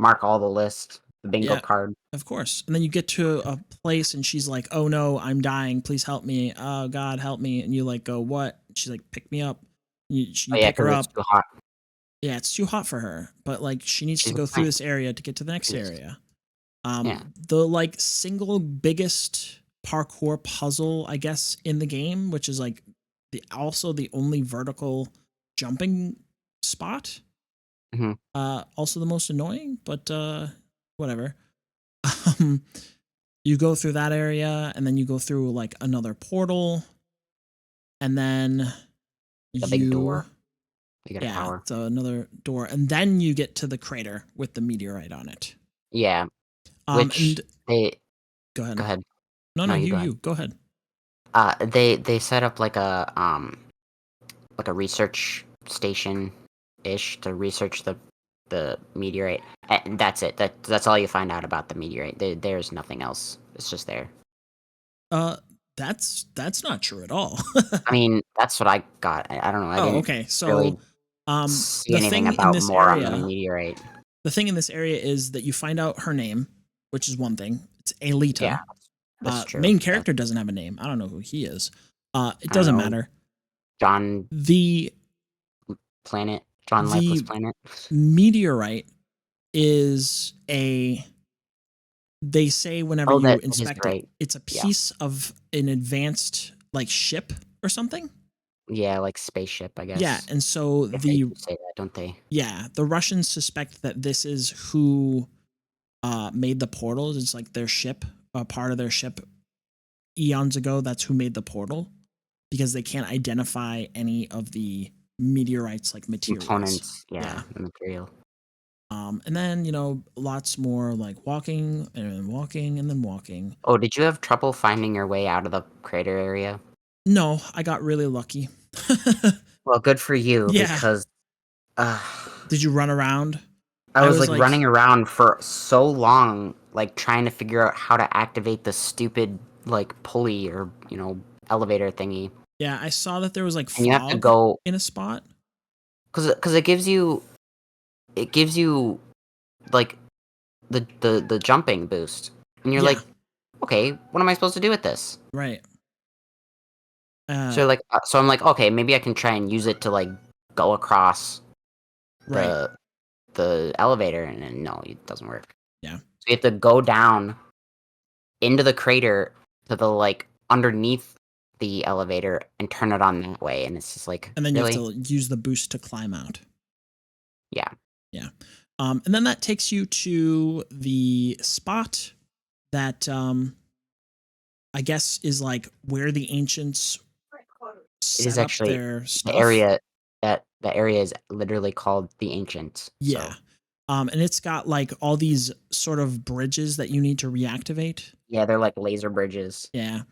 S2: mark all the list, the bingo
S1: yeah,
S2: card.
S1: of course. And then you get to a place, and she's like, "Oh no, I'm dying! Please help me! Oh God, help me!" And you like go, "What?" She's like, "Pick me up."
S2: Oh
S1: You
S2: yeah,
S1: pick her
S2: because it's
S1: up.
S2: too hot.
S1: Yeah, it's too hot for her, but like she needs
S2: She's
S1: to
S2: a
S1: go through
S2: plant.
S1: this area to get to the next
S2: Yes.
S1: area.
S2: Yeah.
S1: The like single biggest parkour puzzle, I guess, in the game, which is like the only vertical jumping spot.
S2: Hmm.
S1: Also the most annoying, but whatever. Um, you go through that area, and then you go through like another portal, and then
S2: The big
S1: you
S2: door. You got a
S1: yeah,
S2: tower.
S1: so another door, and then you get to the crater with the meteorite on it.
S2: Yeah. Which
S1: And
S2: they
S1: go ahead.
S2: go ahead.
S1: No,
S2: No,
S1: no,
S2: you go ahead.
S1: you go ahead.
S2: They set up like a research station ish to research the meteorite. And that's it. That's all you find out about the meteorite. There's nothing else. It's just there.
S1: Uh, that's not true at all.
S2: I mean, that's what I got. I don't know. I
S1: Oh,
S2: didn't
S1: okay. So,
S2: really see
S1: the
S2: anything
S1: thing in
S2: about
S1: this
S2: more on the
S1: area,
S2: meteorite.
S1: is that you find out her name, which is one thing. It's
S2: Yeah,
S1: Alita.
S2: that's
S1: The
S2: true.
S1: main
S2: Yeah.
S1: character doesn't have a name. I don't know who he is. It
S2: I don't
S1: doesn't
S2: know.
S1: matter.
S2: John
S1: The
S2: Planet, John Lifeless
S1: the
S2: Planet.
S1: meteorite is a they say whenever
S2: Oh,
S1: you
S2: that is
S1: inspect it,
S2: right.
S1: it's a
S2: Yeah,
S1: piece of an advanced like ship or something.
S2: yeah, like spaceship, I
S1: Yeah,
S2: guess.
S1: and so
S2: If they do say that, don't they?
S1: the Russians suspect that this is who made the portals. It's like their ship, a part of their ship eons ago. That's who made the portal because they can't identify any of the meteorites like materials.
S2: Components, yeah,
S1: Yeah.
S2: the material.
S1: And then lots more like walking and then walking and then walking.
S2: Oh, did you have trouble finding your way out of the crater area?
S1: No, I got really lucky.
S2: Well, good for you
S1: Yeah.
S2: because uh,
S1: Did you run around?
S2: I
S1: I
S2: was
S1: was
S2: like running
S1: like,
S2: around for so long, like trying to figure out how to activate the stupid like pulley or elevator thingy,
S1: yeah, I saw that there was like
S2: and you have to
S1: fog
S2: go
S1: in a spot.
S2: because it gives you like the jumping boost, and you're
S1: Yeah.
S2: like, okay, what am I supposed to do with this?
S1: Right.
S2: So I'm like, okay, maybe I can try and use it to like go across
S1: Right.
S2: the elevator, and then no, it doesn't work.
S1: Yeah.
S2: So you have to go down into the crater to the like underneath the elevator and turn it on that way, and it's just like,
S1: And then you have
S2: really?
S1: to use the boost to climb out.
S2: Yeah.
S1: Yeah. And then that takes you to the spot that I guess is like where the ancients
S2: It is
S1: set up
S2: actually
S1: their
S2: the
S1: stuff.
S2: area the area is literally called the Ancients.
S1: Yeah.
S2: So
S1: And it's got like all these sort of bridges that you need to reactivate.
S2: yeah, they're like laser bridges.
S1: Yeah.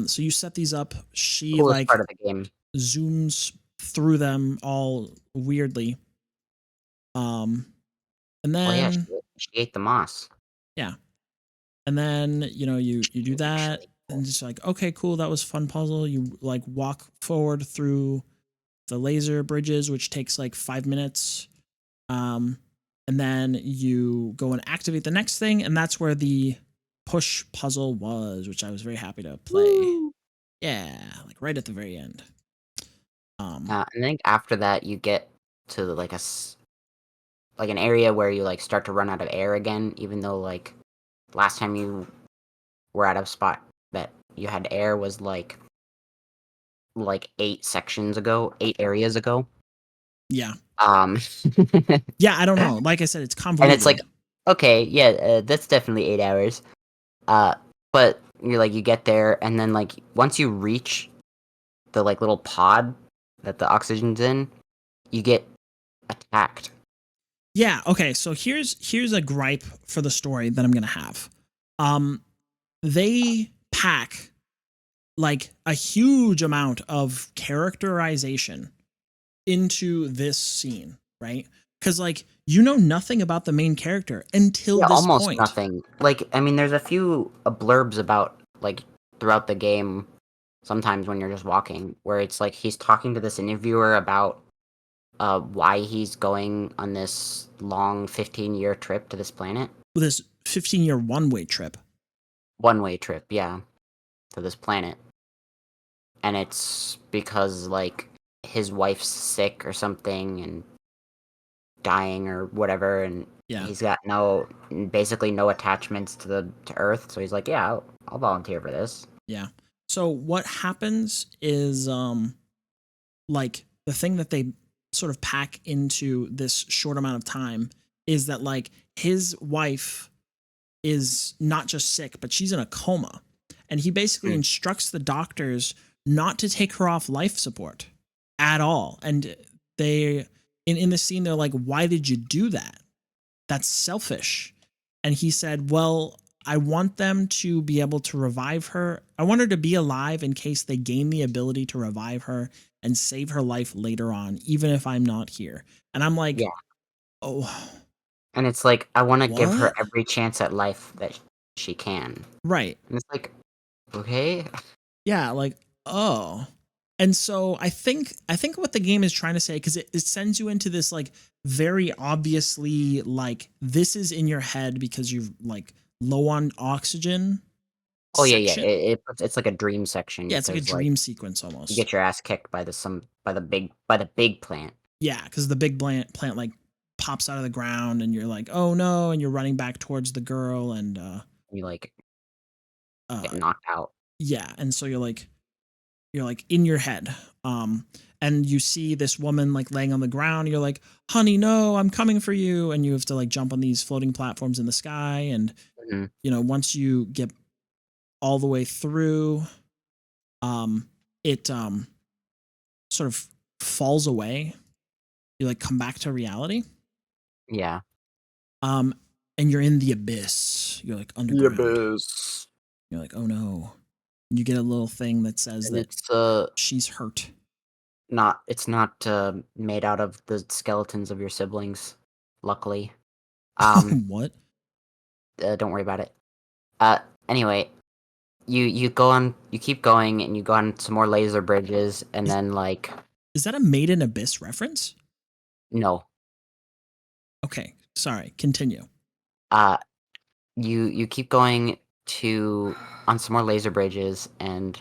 S1: So you set these up. She
S2: Coolest part
S1: like
S2: of the game.
S1: zooms through them all weirdly. And
S2: Oh yeah,
S1: then
S2: she ate the moss.
S1: yeah. And then, you do that
S2: Actually,
S1: and just like, okay, cool, that was a fun puzzle. You like walk forward through the laser bridges, which takes like 5 minutes. Um, and then you go and activate the next thing, and that's where the push puzzle was, which I was very happy to play.
S2: woo.
S1: Yeah, like right at the very end.
S2: And then after that, you get to like like an area where you like start to run out of air again, even though like last time you were at a spot that you had air was like 8 areas ago.
S1: Yeah.
S2: Um,
S1: Yeah, I don't know. Like I said, it's
S2: and it's like,
S1: convoluted.
S2: okay, yeah, that's definitely 8 hours. Uh, but you're like you get there, and then like once you reach the like little pod that the oxygen's in, you get attacked.
S1: Yeah, okay, so here's a gripe for the story that I'm gonna have. Um, they pack like a huge amount of characterization into this scene, right? Because like you know nothing about the main character until
S2: Yeah,
S1: this
S2: almost
S1: point.
S2: nothing. Like, I mean, there's a few blurbs about like throughout the game. Sometimes when you're just walking, where it's like he's talking to this interviewer about why he's going on this long 15-year trip to this planet.
S1: With this 15-year one-way trip.
S2: One-way trip, yeah, to this planet. And it's because like his wife's sick or something and dying or whatever, and
S1: Yeah.
S2: he's got basically no attachments to Earth, so he's like, yeah, I'll volunteer for this.
S1: Yeah. So what happens is like the thing that they sort of pack into this short amount of time is that like his wife is not just sick, but she's in a coma. And he basically instructs the doctors not to take her off life support at all. And they in the scene they're like, "Why did you do that? That's selfish." And he said, "Well, I want them to be able to revive her. I want her to be alive in case they gain the ability to revive her and save her life later on, even if I'm not here." And I'm like,
S2: Yeah,
S1: "Oh,
S2: and it's like I want to give her
S1: what?"
S2: every chance at life that she can,
S1: Right.
S2: and it's like, okay,
S1: Yeah, like, oh. And so I think what the game is trying to say, because it sends you into this like very obviously like this is in your head because you're like low on oxygen
S2: oh yeah, yeah,
S1: section.
S2: it's like a dream section
S1: Yeah, it's like a
S2: because like
S1: dream sequence
S2: you
S1: almost.
S2: get your ass kicked by the big plant.
S1: Yeah, because the big plant like pops out of the ground and you're like, oh no, and you're running back towards the girl and
S2: You like get
S1: uh
S2: knocked out.
S1: yeah, and so you're like in your head. And you see this woman like laying on the ground. You're like, honey, no, I'm coming for you. And you have to like jump on these floating platforms in the sky. And,
S2: Mhm.
S1: once you get all the way through, it sort of falls away. You like come back to reality.
S2: Yeah.
S1: Um, and you're in the abyss. You're like
S2: The
S1: underground.
S2: abyss.
S1: You're like, oh no. And you get a little thing that says
S2: And
S1: that
S2: it's
S1: she's hurt.
S2: not made out of the skeletons of your siblings, luckily. Um,
S1: What?
S2: don't worry about it. Uh, anyway, you keep going, and you go on some more laser bridges, and
S1: Is,
S2: then like
S1: is that a Made in Abyss reference?
S2: no,
S1: Okay, sorry. Continue.
S2: uh, you keep going to on some more laser bridges, and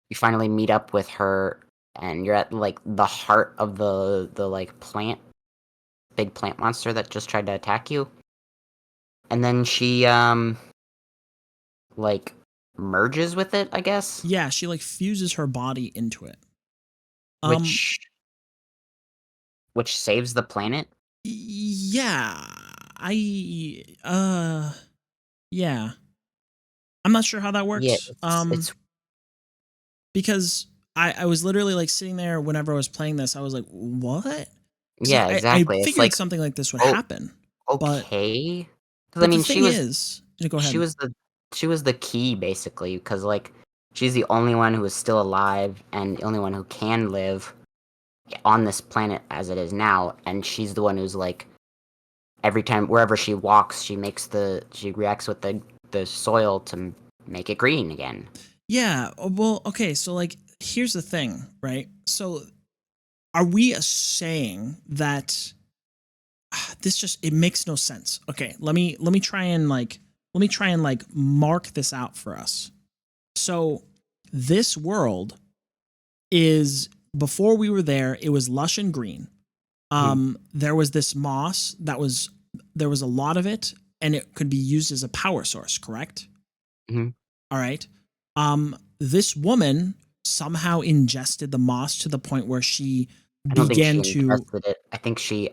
S2: you finally meet up with her, and you're at like the heart of the like big plant monster that just tried to attack you. And then she like merges with it, I guess.
S1: Yeah, she like fuses her body into it. Um,
S2: Which saves the planet.
S1: yeah, I yeah. I'm not sure how that
S2: Yeah,
S1: works.
S2: it's
S1: Because I was literally like sitting there whenever I was playing this, I was like, what? Because
S2: yeah,
S1: I
S2: exactly. It's
S1: figured
S2: like,
S1: something like this would
S2: oh,
S1: happen. But
S2: okay. 'Cause I
S1: but the
S2: mean,
S1: thing is, yeah, go
S2: she
S1: ahead.
S2: was the she was the key basically, because like she's the only one who is still alive and the only one who can live on this planet as it is now, and she's the one who's like every time wherever she walks, she reacts with the soil to make it green again.
S1: Yeah. Well, okay. So like, here's the thing, right? So are we saying that this just it makes no sense? Okay, let me try and like mark this out for us. So this world is before we were there, it was lush and green.
S2: Mhm,
S1: There was this moss there was a lot of it, and it could be used as a power source, correct?
S2: mhm.
S1: All right. This woman somehow ingested the moss to the point where she
S2: I don't think she
S1: began to
S2: ingested it. I think she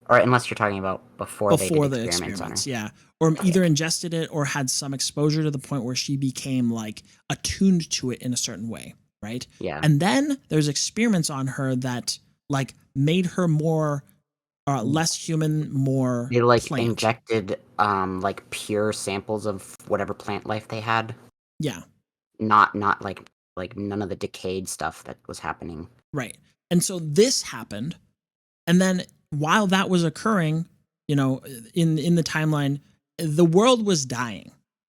S2: or unless you're talking about before they did
S1: before the
S2: experiments on her.
S1: experiments, yeah, or
S2: Yeah,
S1: either ingested it or had some exposure to the point where she became like attuned to it in a certain way, right?
S2: yeah.
S1: And then there's experiments on her that like made her more less human, more
S2: They, like,
S1: plant.
S2: injected, like, pure samples of whatever plant life they had,
S1: Yeah,
S2: not like, none of the decayed stuff that was happening.
S1: right. And so this happened, and then while that was occurring, you know, in the timeline, the world was dying.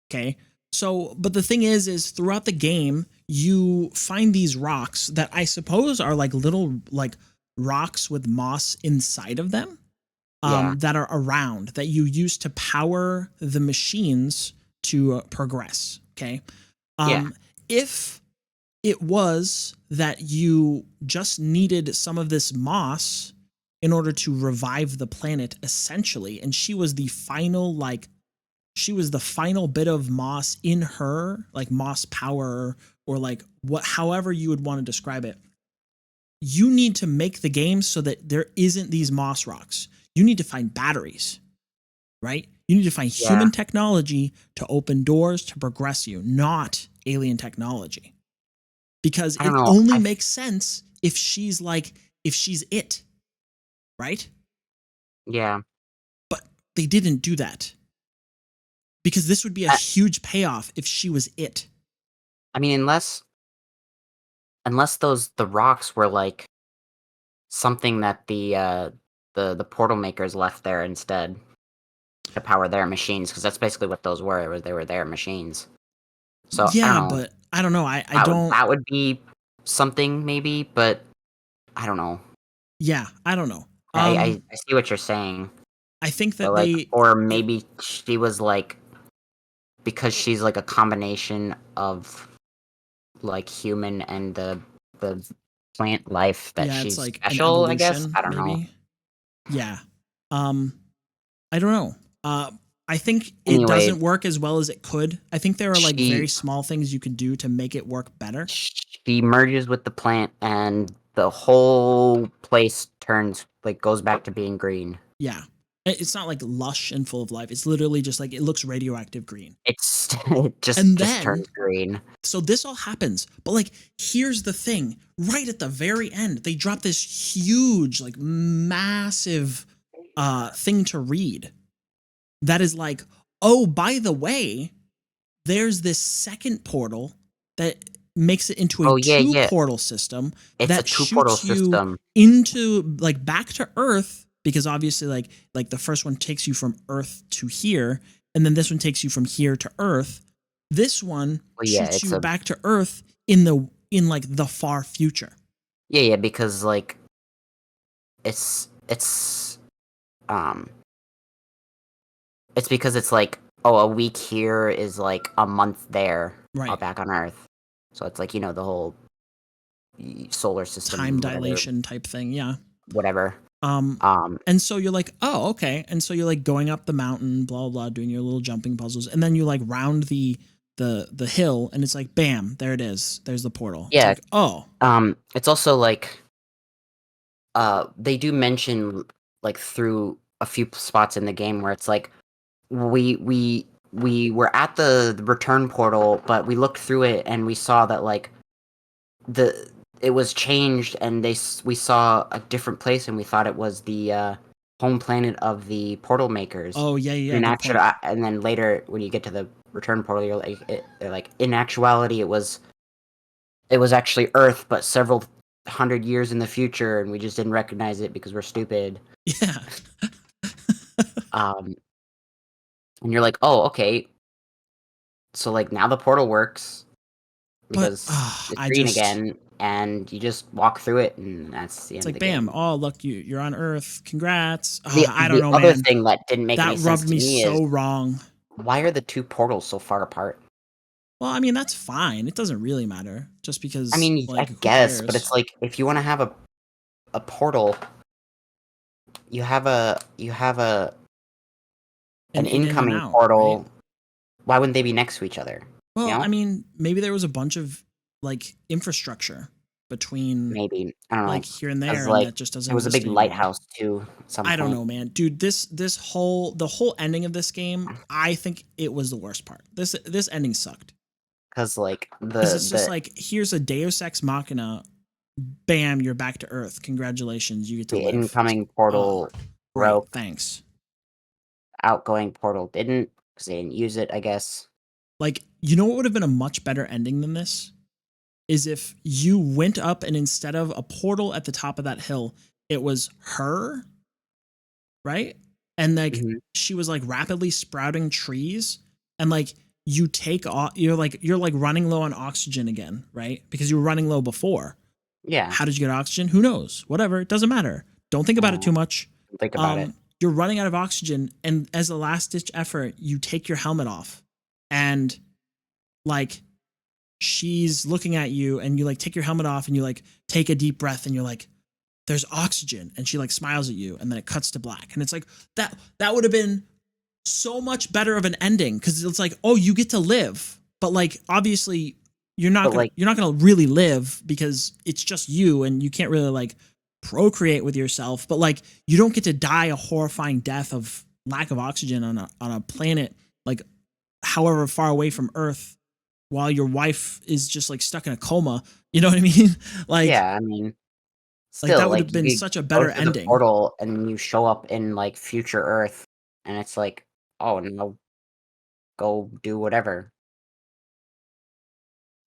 S1: Okay. So, but the thing is throughout the game, you find these rocks that I suppose are like little like rocks with moss inside of them,
S2: Yeah,
S1: that are around that you use to power the machines to progress. Okay.
S2: yeah,
S1: Um, if it was that you just needed some of this moss in order to revive the planet, essentially, and she was the final bit of moss in her, like moss power, or like what however you would want to describe it. You need to make the game so that there isn't these moss rocks. You need to find batteries, right? You need to find
S2: yeah.
S1: human technology to open doors to progress you, not alien technology. Because
S2: I don't
S1: it
S2: know,
S1: only makes sense if she's it, right?
S2: yeah.
S1: But they didn't do that because this would be a
S2: I
S1: huge payoff if she was it.
S2: I mean, unless the rocks were, like, something that the portal makers left there instead to power their machines, because that's basically what those were, they were their machines. So, I don't
S1: Yeah,
S2: know,
S1: but I don't know. I
S2: that would
S1: don't.
S2: that would be something maybe, but I don't know.
S1: Yeah, I don't know.
S2: I see what you're saying,
S1: I think
S2: but,
S1: that
S2: like,
S1: they.
S2: or
S1: It,
S2: maybe she was, like, because she's, like, a combination of, like, human and the plant life that
S1: yeah, it's
S2: she's
S1: like an
S2: special, I guess?
S1: evolution,
S2: I don't know.
S1: maybe. Yeah. Um, I don't know. I think it
S2: Anyway,
S1: doesn't work as well as it could. I think there are like very
S2: she
S1: small things you could do to make it work better.
S2: she merges with the plant, and the whole place turns like, goes back to being green.
S1: Yeah. It's not like lush and full of life. It's literally just like it looks radioactive green.
S2: It's it
S1: And
S2: just
S1: then
S2: turns green.
S1: so this all happens, but like here's the thing, right at the very end, they drop this huge, like massive thing to read that is like, oh, by the way, there's this second portal that makes it into a
S2: Oh, yeah,
S1: two
S2: yeah.
S1: portal system
S2: It's a
S1: that
S2: 2 portal
S1: shoots you
S2: system.
S1: into like back to Earth because obviously like the first one takes you from Earth to here, and then this one takes you from here to Earth. This one
S2: Well, yeah,
S1: shoots
S2: it's
S1: you
S2: a
S1: back to Earth in like the far future.
S2: yeah, yeah, because, like, it's, um It's because it's like, oh, a week here is like a month there,
S1: Right.
S2: back on Earth. So it's like, the whole solar system,
S1: Time
S2: whatever,
S1: dilation type thing. Yeah.
S2: whatever.
S1: Um,
S2: Um,
S1: and so you're like, oh, okay. And so you're like going up the mountain, blah, blah, blah, doing your little jumping puzzles. And then you like round the hill and it's like, bam, there it is. There's the portal. It's
S2: yeah.
S1: like, oh,
S2: It's also like, they do mention like through a few spots in the game where it's like, we were at the return portal, but we looked through it and we saw that like it was changed, and we saw a different place, and we thought it was the home planet of the portal makers.
S1: oh, yeah, yeah.
S2: In
S1: Good
S2: actual,
S1: point.
S2: and then later when you get to the return portal, they're like, in actuality, it was actually Earth, but several hundred years in the future, and we just didn't recognize it because we're stupid.
S1: Yeah.
S2: Um, and you're like, oh, okay. So like now the portal works
S1: But
S2: because it's
S1: I
S2: green
S1: just,
S2: again, and you just walk through it, and that's the
S1: it's
S2: end of
S1: like,
S2: the
S1: bam.
S2: game.
S1: Oh, look, you're on Earth. Congrats.
S2: The
S1: I don't
S2: the
S1: know,
S2: other
S1: man.
S2: thing that didn't make
S1: That
S2: any sense
S1: rubbed
S2: to
S1: me
S2: me is,
S1: so wrong.
S2: why are the two portals so far apart?
S1: Well, I mean, that's fine. It doesn't really matter just
S2: I
S1: because,
S2: mean, I
S1: like, who
S2: guess, but
S1: cares?
S2: it's like, if you want to have a portal, you have an
S1: And in and
S2: incoming
S1: out, right?
S2: portal. Why wouldn't they be next to each other? You
S1: Well, I
S2: know?
S1: mean, maybe there was a bunch of like infrastructure between
S2: Maybe, I don't
S1: like
S2: know,
S1: here and
S2: because
S1: there, and
S2: like
S1: that just
S2: there
S1: doesn't
S2: was a
S1: exist
S2: big
S1: anymore.
S2: lighthouse too at some
S1: I don't
S2: point.
S1: know, man. Dude, the whole ending of this game, I think it was the worst part. This ending sucked.
S2: Because like
S1: Because it's just like, here's a Deus Ex Machina, bam, you're back to Earth. Congratulations, you get to
S2: the
S1: live.
S2: incoming
S1: Oh,
S2: portal
S1: great,
S2: broke,
S1: thanks.
S2: outgoing portal didn't, because they didn't use it, I guess.
S1: Like, you know what would have been a much better ending than this? Is if you went up and instead of a portal at the top of that hill, it was her, right? And like
S2: Hmm.
S1: she was like rapidly sprouting trees, and like you take off, you're like running low on oxygen again, right? Because you were running low before.
S2: Yeah,
S1: How did you get oxygen? Who knows? Whatever, it doesn't matter. Don't think about it too much.
S2: think about it.
S1: You're running out of oxygen, and as a last ditch effort, you take your helmet off, and like she's looking at you, and you like take your helmet off, and you like take a deep breath, and you're like, there's oxygen, and she like smiles at you, and then it cuts to black, and it's like that would have been so much better of an ending, because it's like, oh, you get to live, but like obviously
S2: But like,
S1: you're not gonna really live because it's just you, and you can't really like procreate with yourself, but like you don't get to die a horrifying death of lack of oxygen on a planet like however far away from Earth, while your wife is just like stuck in a coma. You know what I mean? like
S2: yeah, I mean,
S1: like
S2: still,
S1: that would have
S2: like, you
S1: been
S2: could
S1: such a
S2: go
S1: better
S2: through the
S1: ending.
S2: portal and you show up in like future Earth, and it's like, oh, no, go do whatever.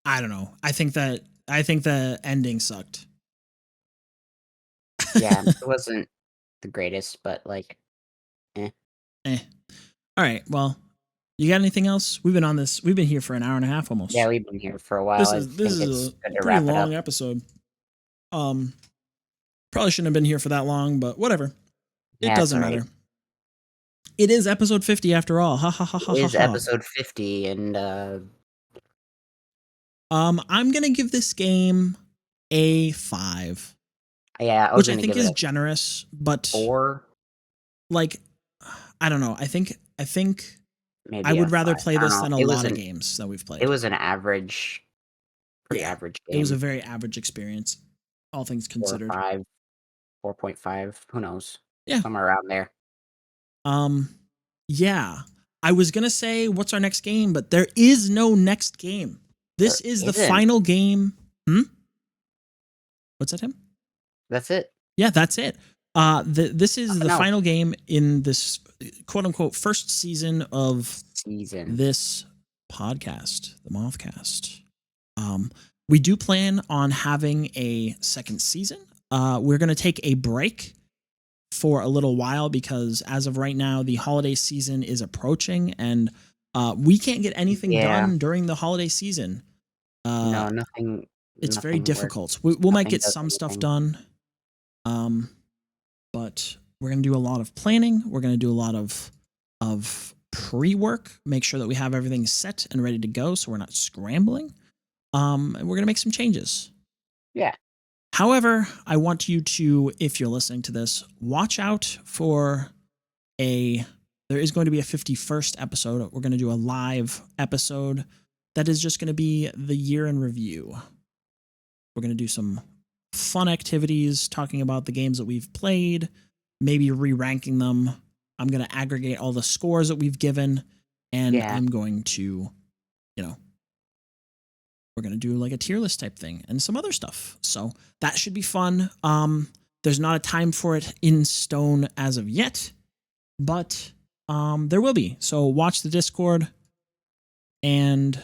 S1: I don't know. I think the ending sucked.
S2: Yeah, it wasn't the greatest, but like, eh.
S1: Eh. All right. Well, you got anything else? We've been on this. We've been here for an hour and a half
S2: Yeah,
S1: almost.
S2: we've been here for a while. I
S1: This
S2: think
S1: is
S2: it's
S1: a
S2: good to
S1: pretty
S2: wrap it up.
S1: long episode. Um, Probably shouldn't have been here for that long, but whatever. It
S2: Yeah, it's
S1: doesn't
S2: all right.
S1: matter. It is episode 50 after all. Ha ha ha ha
S2: It
S1: ha
S2: is
S1: ha.
S2: episode 50, and
S1: I'm gonna give this game a 5,
S2: yeah, I was
S1: which I
S2: gonna
S1: think
S2: give it
S1: is
S2: a
S1: generous, but
S2: 4,
S1: like, I don't know. I think I
S2: maybe a
S1: would rather
S2: 5.
S1: play
S2: I don't
S1: this
S2: know.
S1: than a lot of games that we've
S2: It
S1: played.
S2: was an average, pretty
S1: Yeah,
S2: average
S1: it was a
S2: game.
S1: very average experience, all things
S2: 4 or
S1: considered.
S2: 5, 4.5. Who knows?
S1: Yeah.
S2: Somewhere around there.
S1: Um, yeah. I was gonna say what's our next game, but there is no next game. This
S2: There
S1: is the
S2: isn't.
S1: final game. What's that, him?
S2: That's it.
S1: Yeah, that's it. This is
S2: Nothing
S1: the
S2: else.
S1: final game in this quote unquote first season of
S2: Season.
S1: this podcast, the Mothcast. We do plan on having a second season. We're going to take a break for a little while because as of right now, the holiday season is approaching, and we can't get anything
S2: Yeah.
S1: done during the holiday season.
S2: No, nothing.
S1: It's very
S2: Nothing
S1: difficult.
S2: works.
S1: We might
S2: Nothing
S1: get
S2: does
S1: some stuff
S2: anything.
S1: done, but we're going to do a lot of planning. We're going to do a lot of pre-work, make sure that we have everything set and ready to go so we're not scrambling. And we're going to make some changes.
S2: Yeah.
S1: However, I want you to, if you're listening to this, watch out for there is going to be a 51st episode. We're going to do a live episode that is just going to be the year in review. We're going to do some fun activities, talking about the games that we've played, maybe re-ranking them. I'm going to aggregate all the scores that we've given, and I'm going to, we're going to do like a tier list type thing and some other stuff. So that should be fun. There's not a time for it in stone as of yet, but there will be. So watch the Discord, and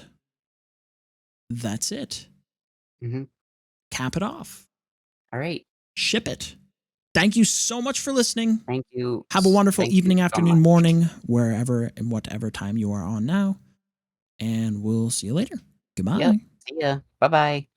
S1: that's it. Cap it off.
S2: All right.
S1: Ship it. Thank you so much for listening.
S2: Thank you.
S1: Have a wonderful evening, afternoon,
S2: much.
S1: morning, wherever and whatever time you are on now. And we'll see you later. Goodbye.
S2: Yep. See ya. Bye-bye.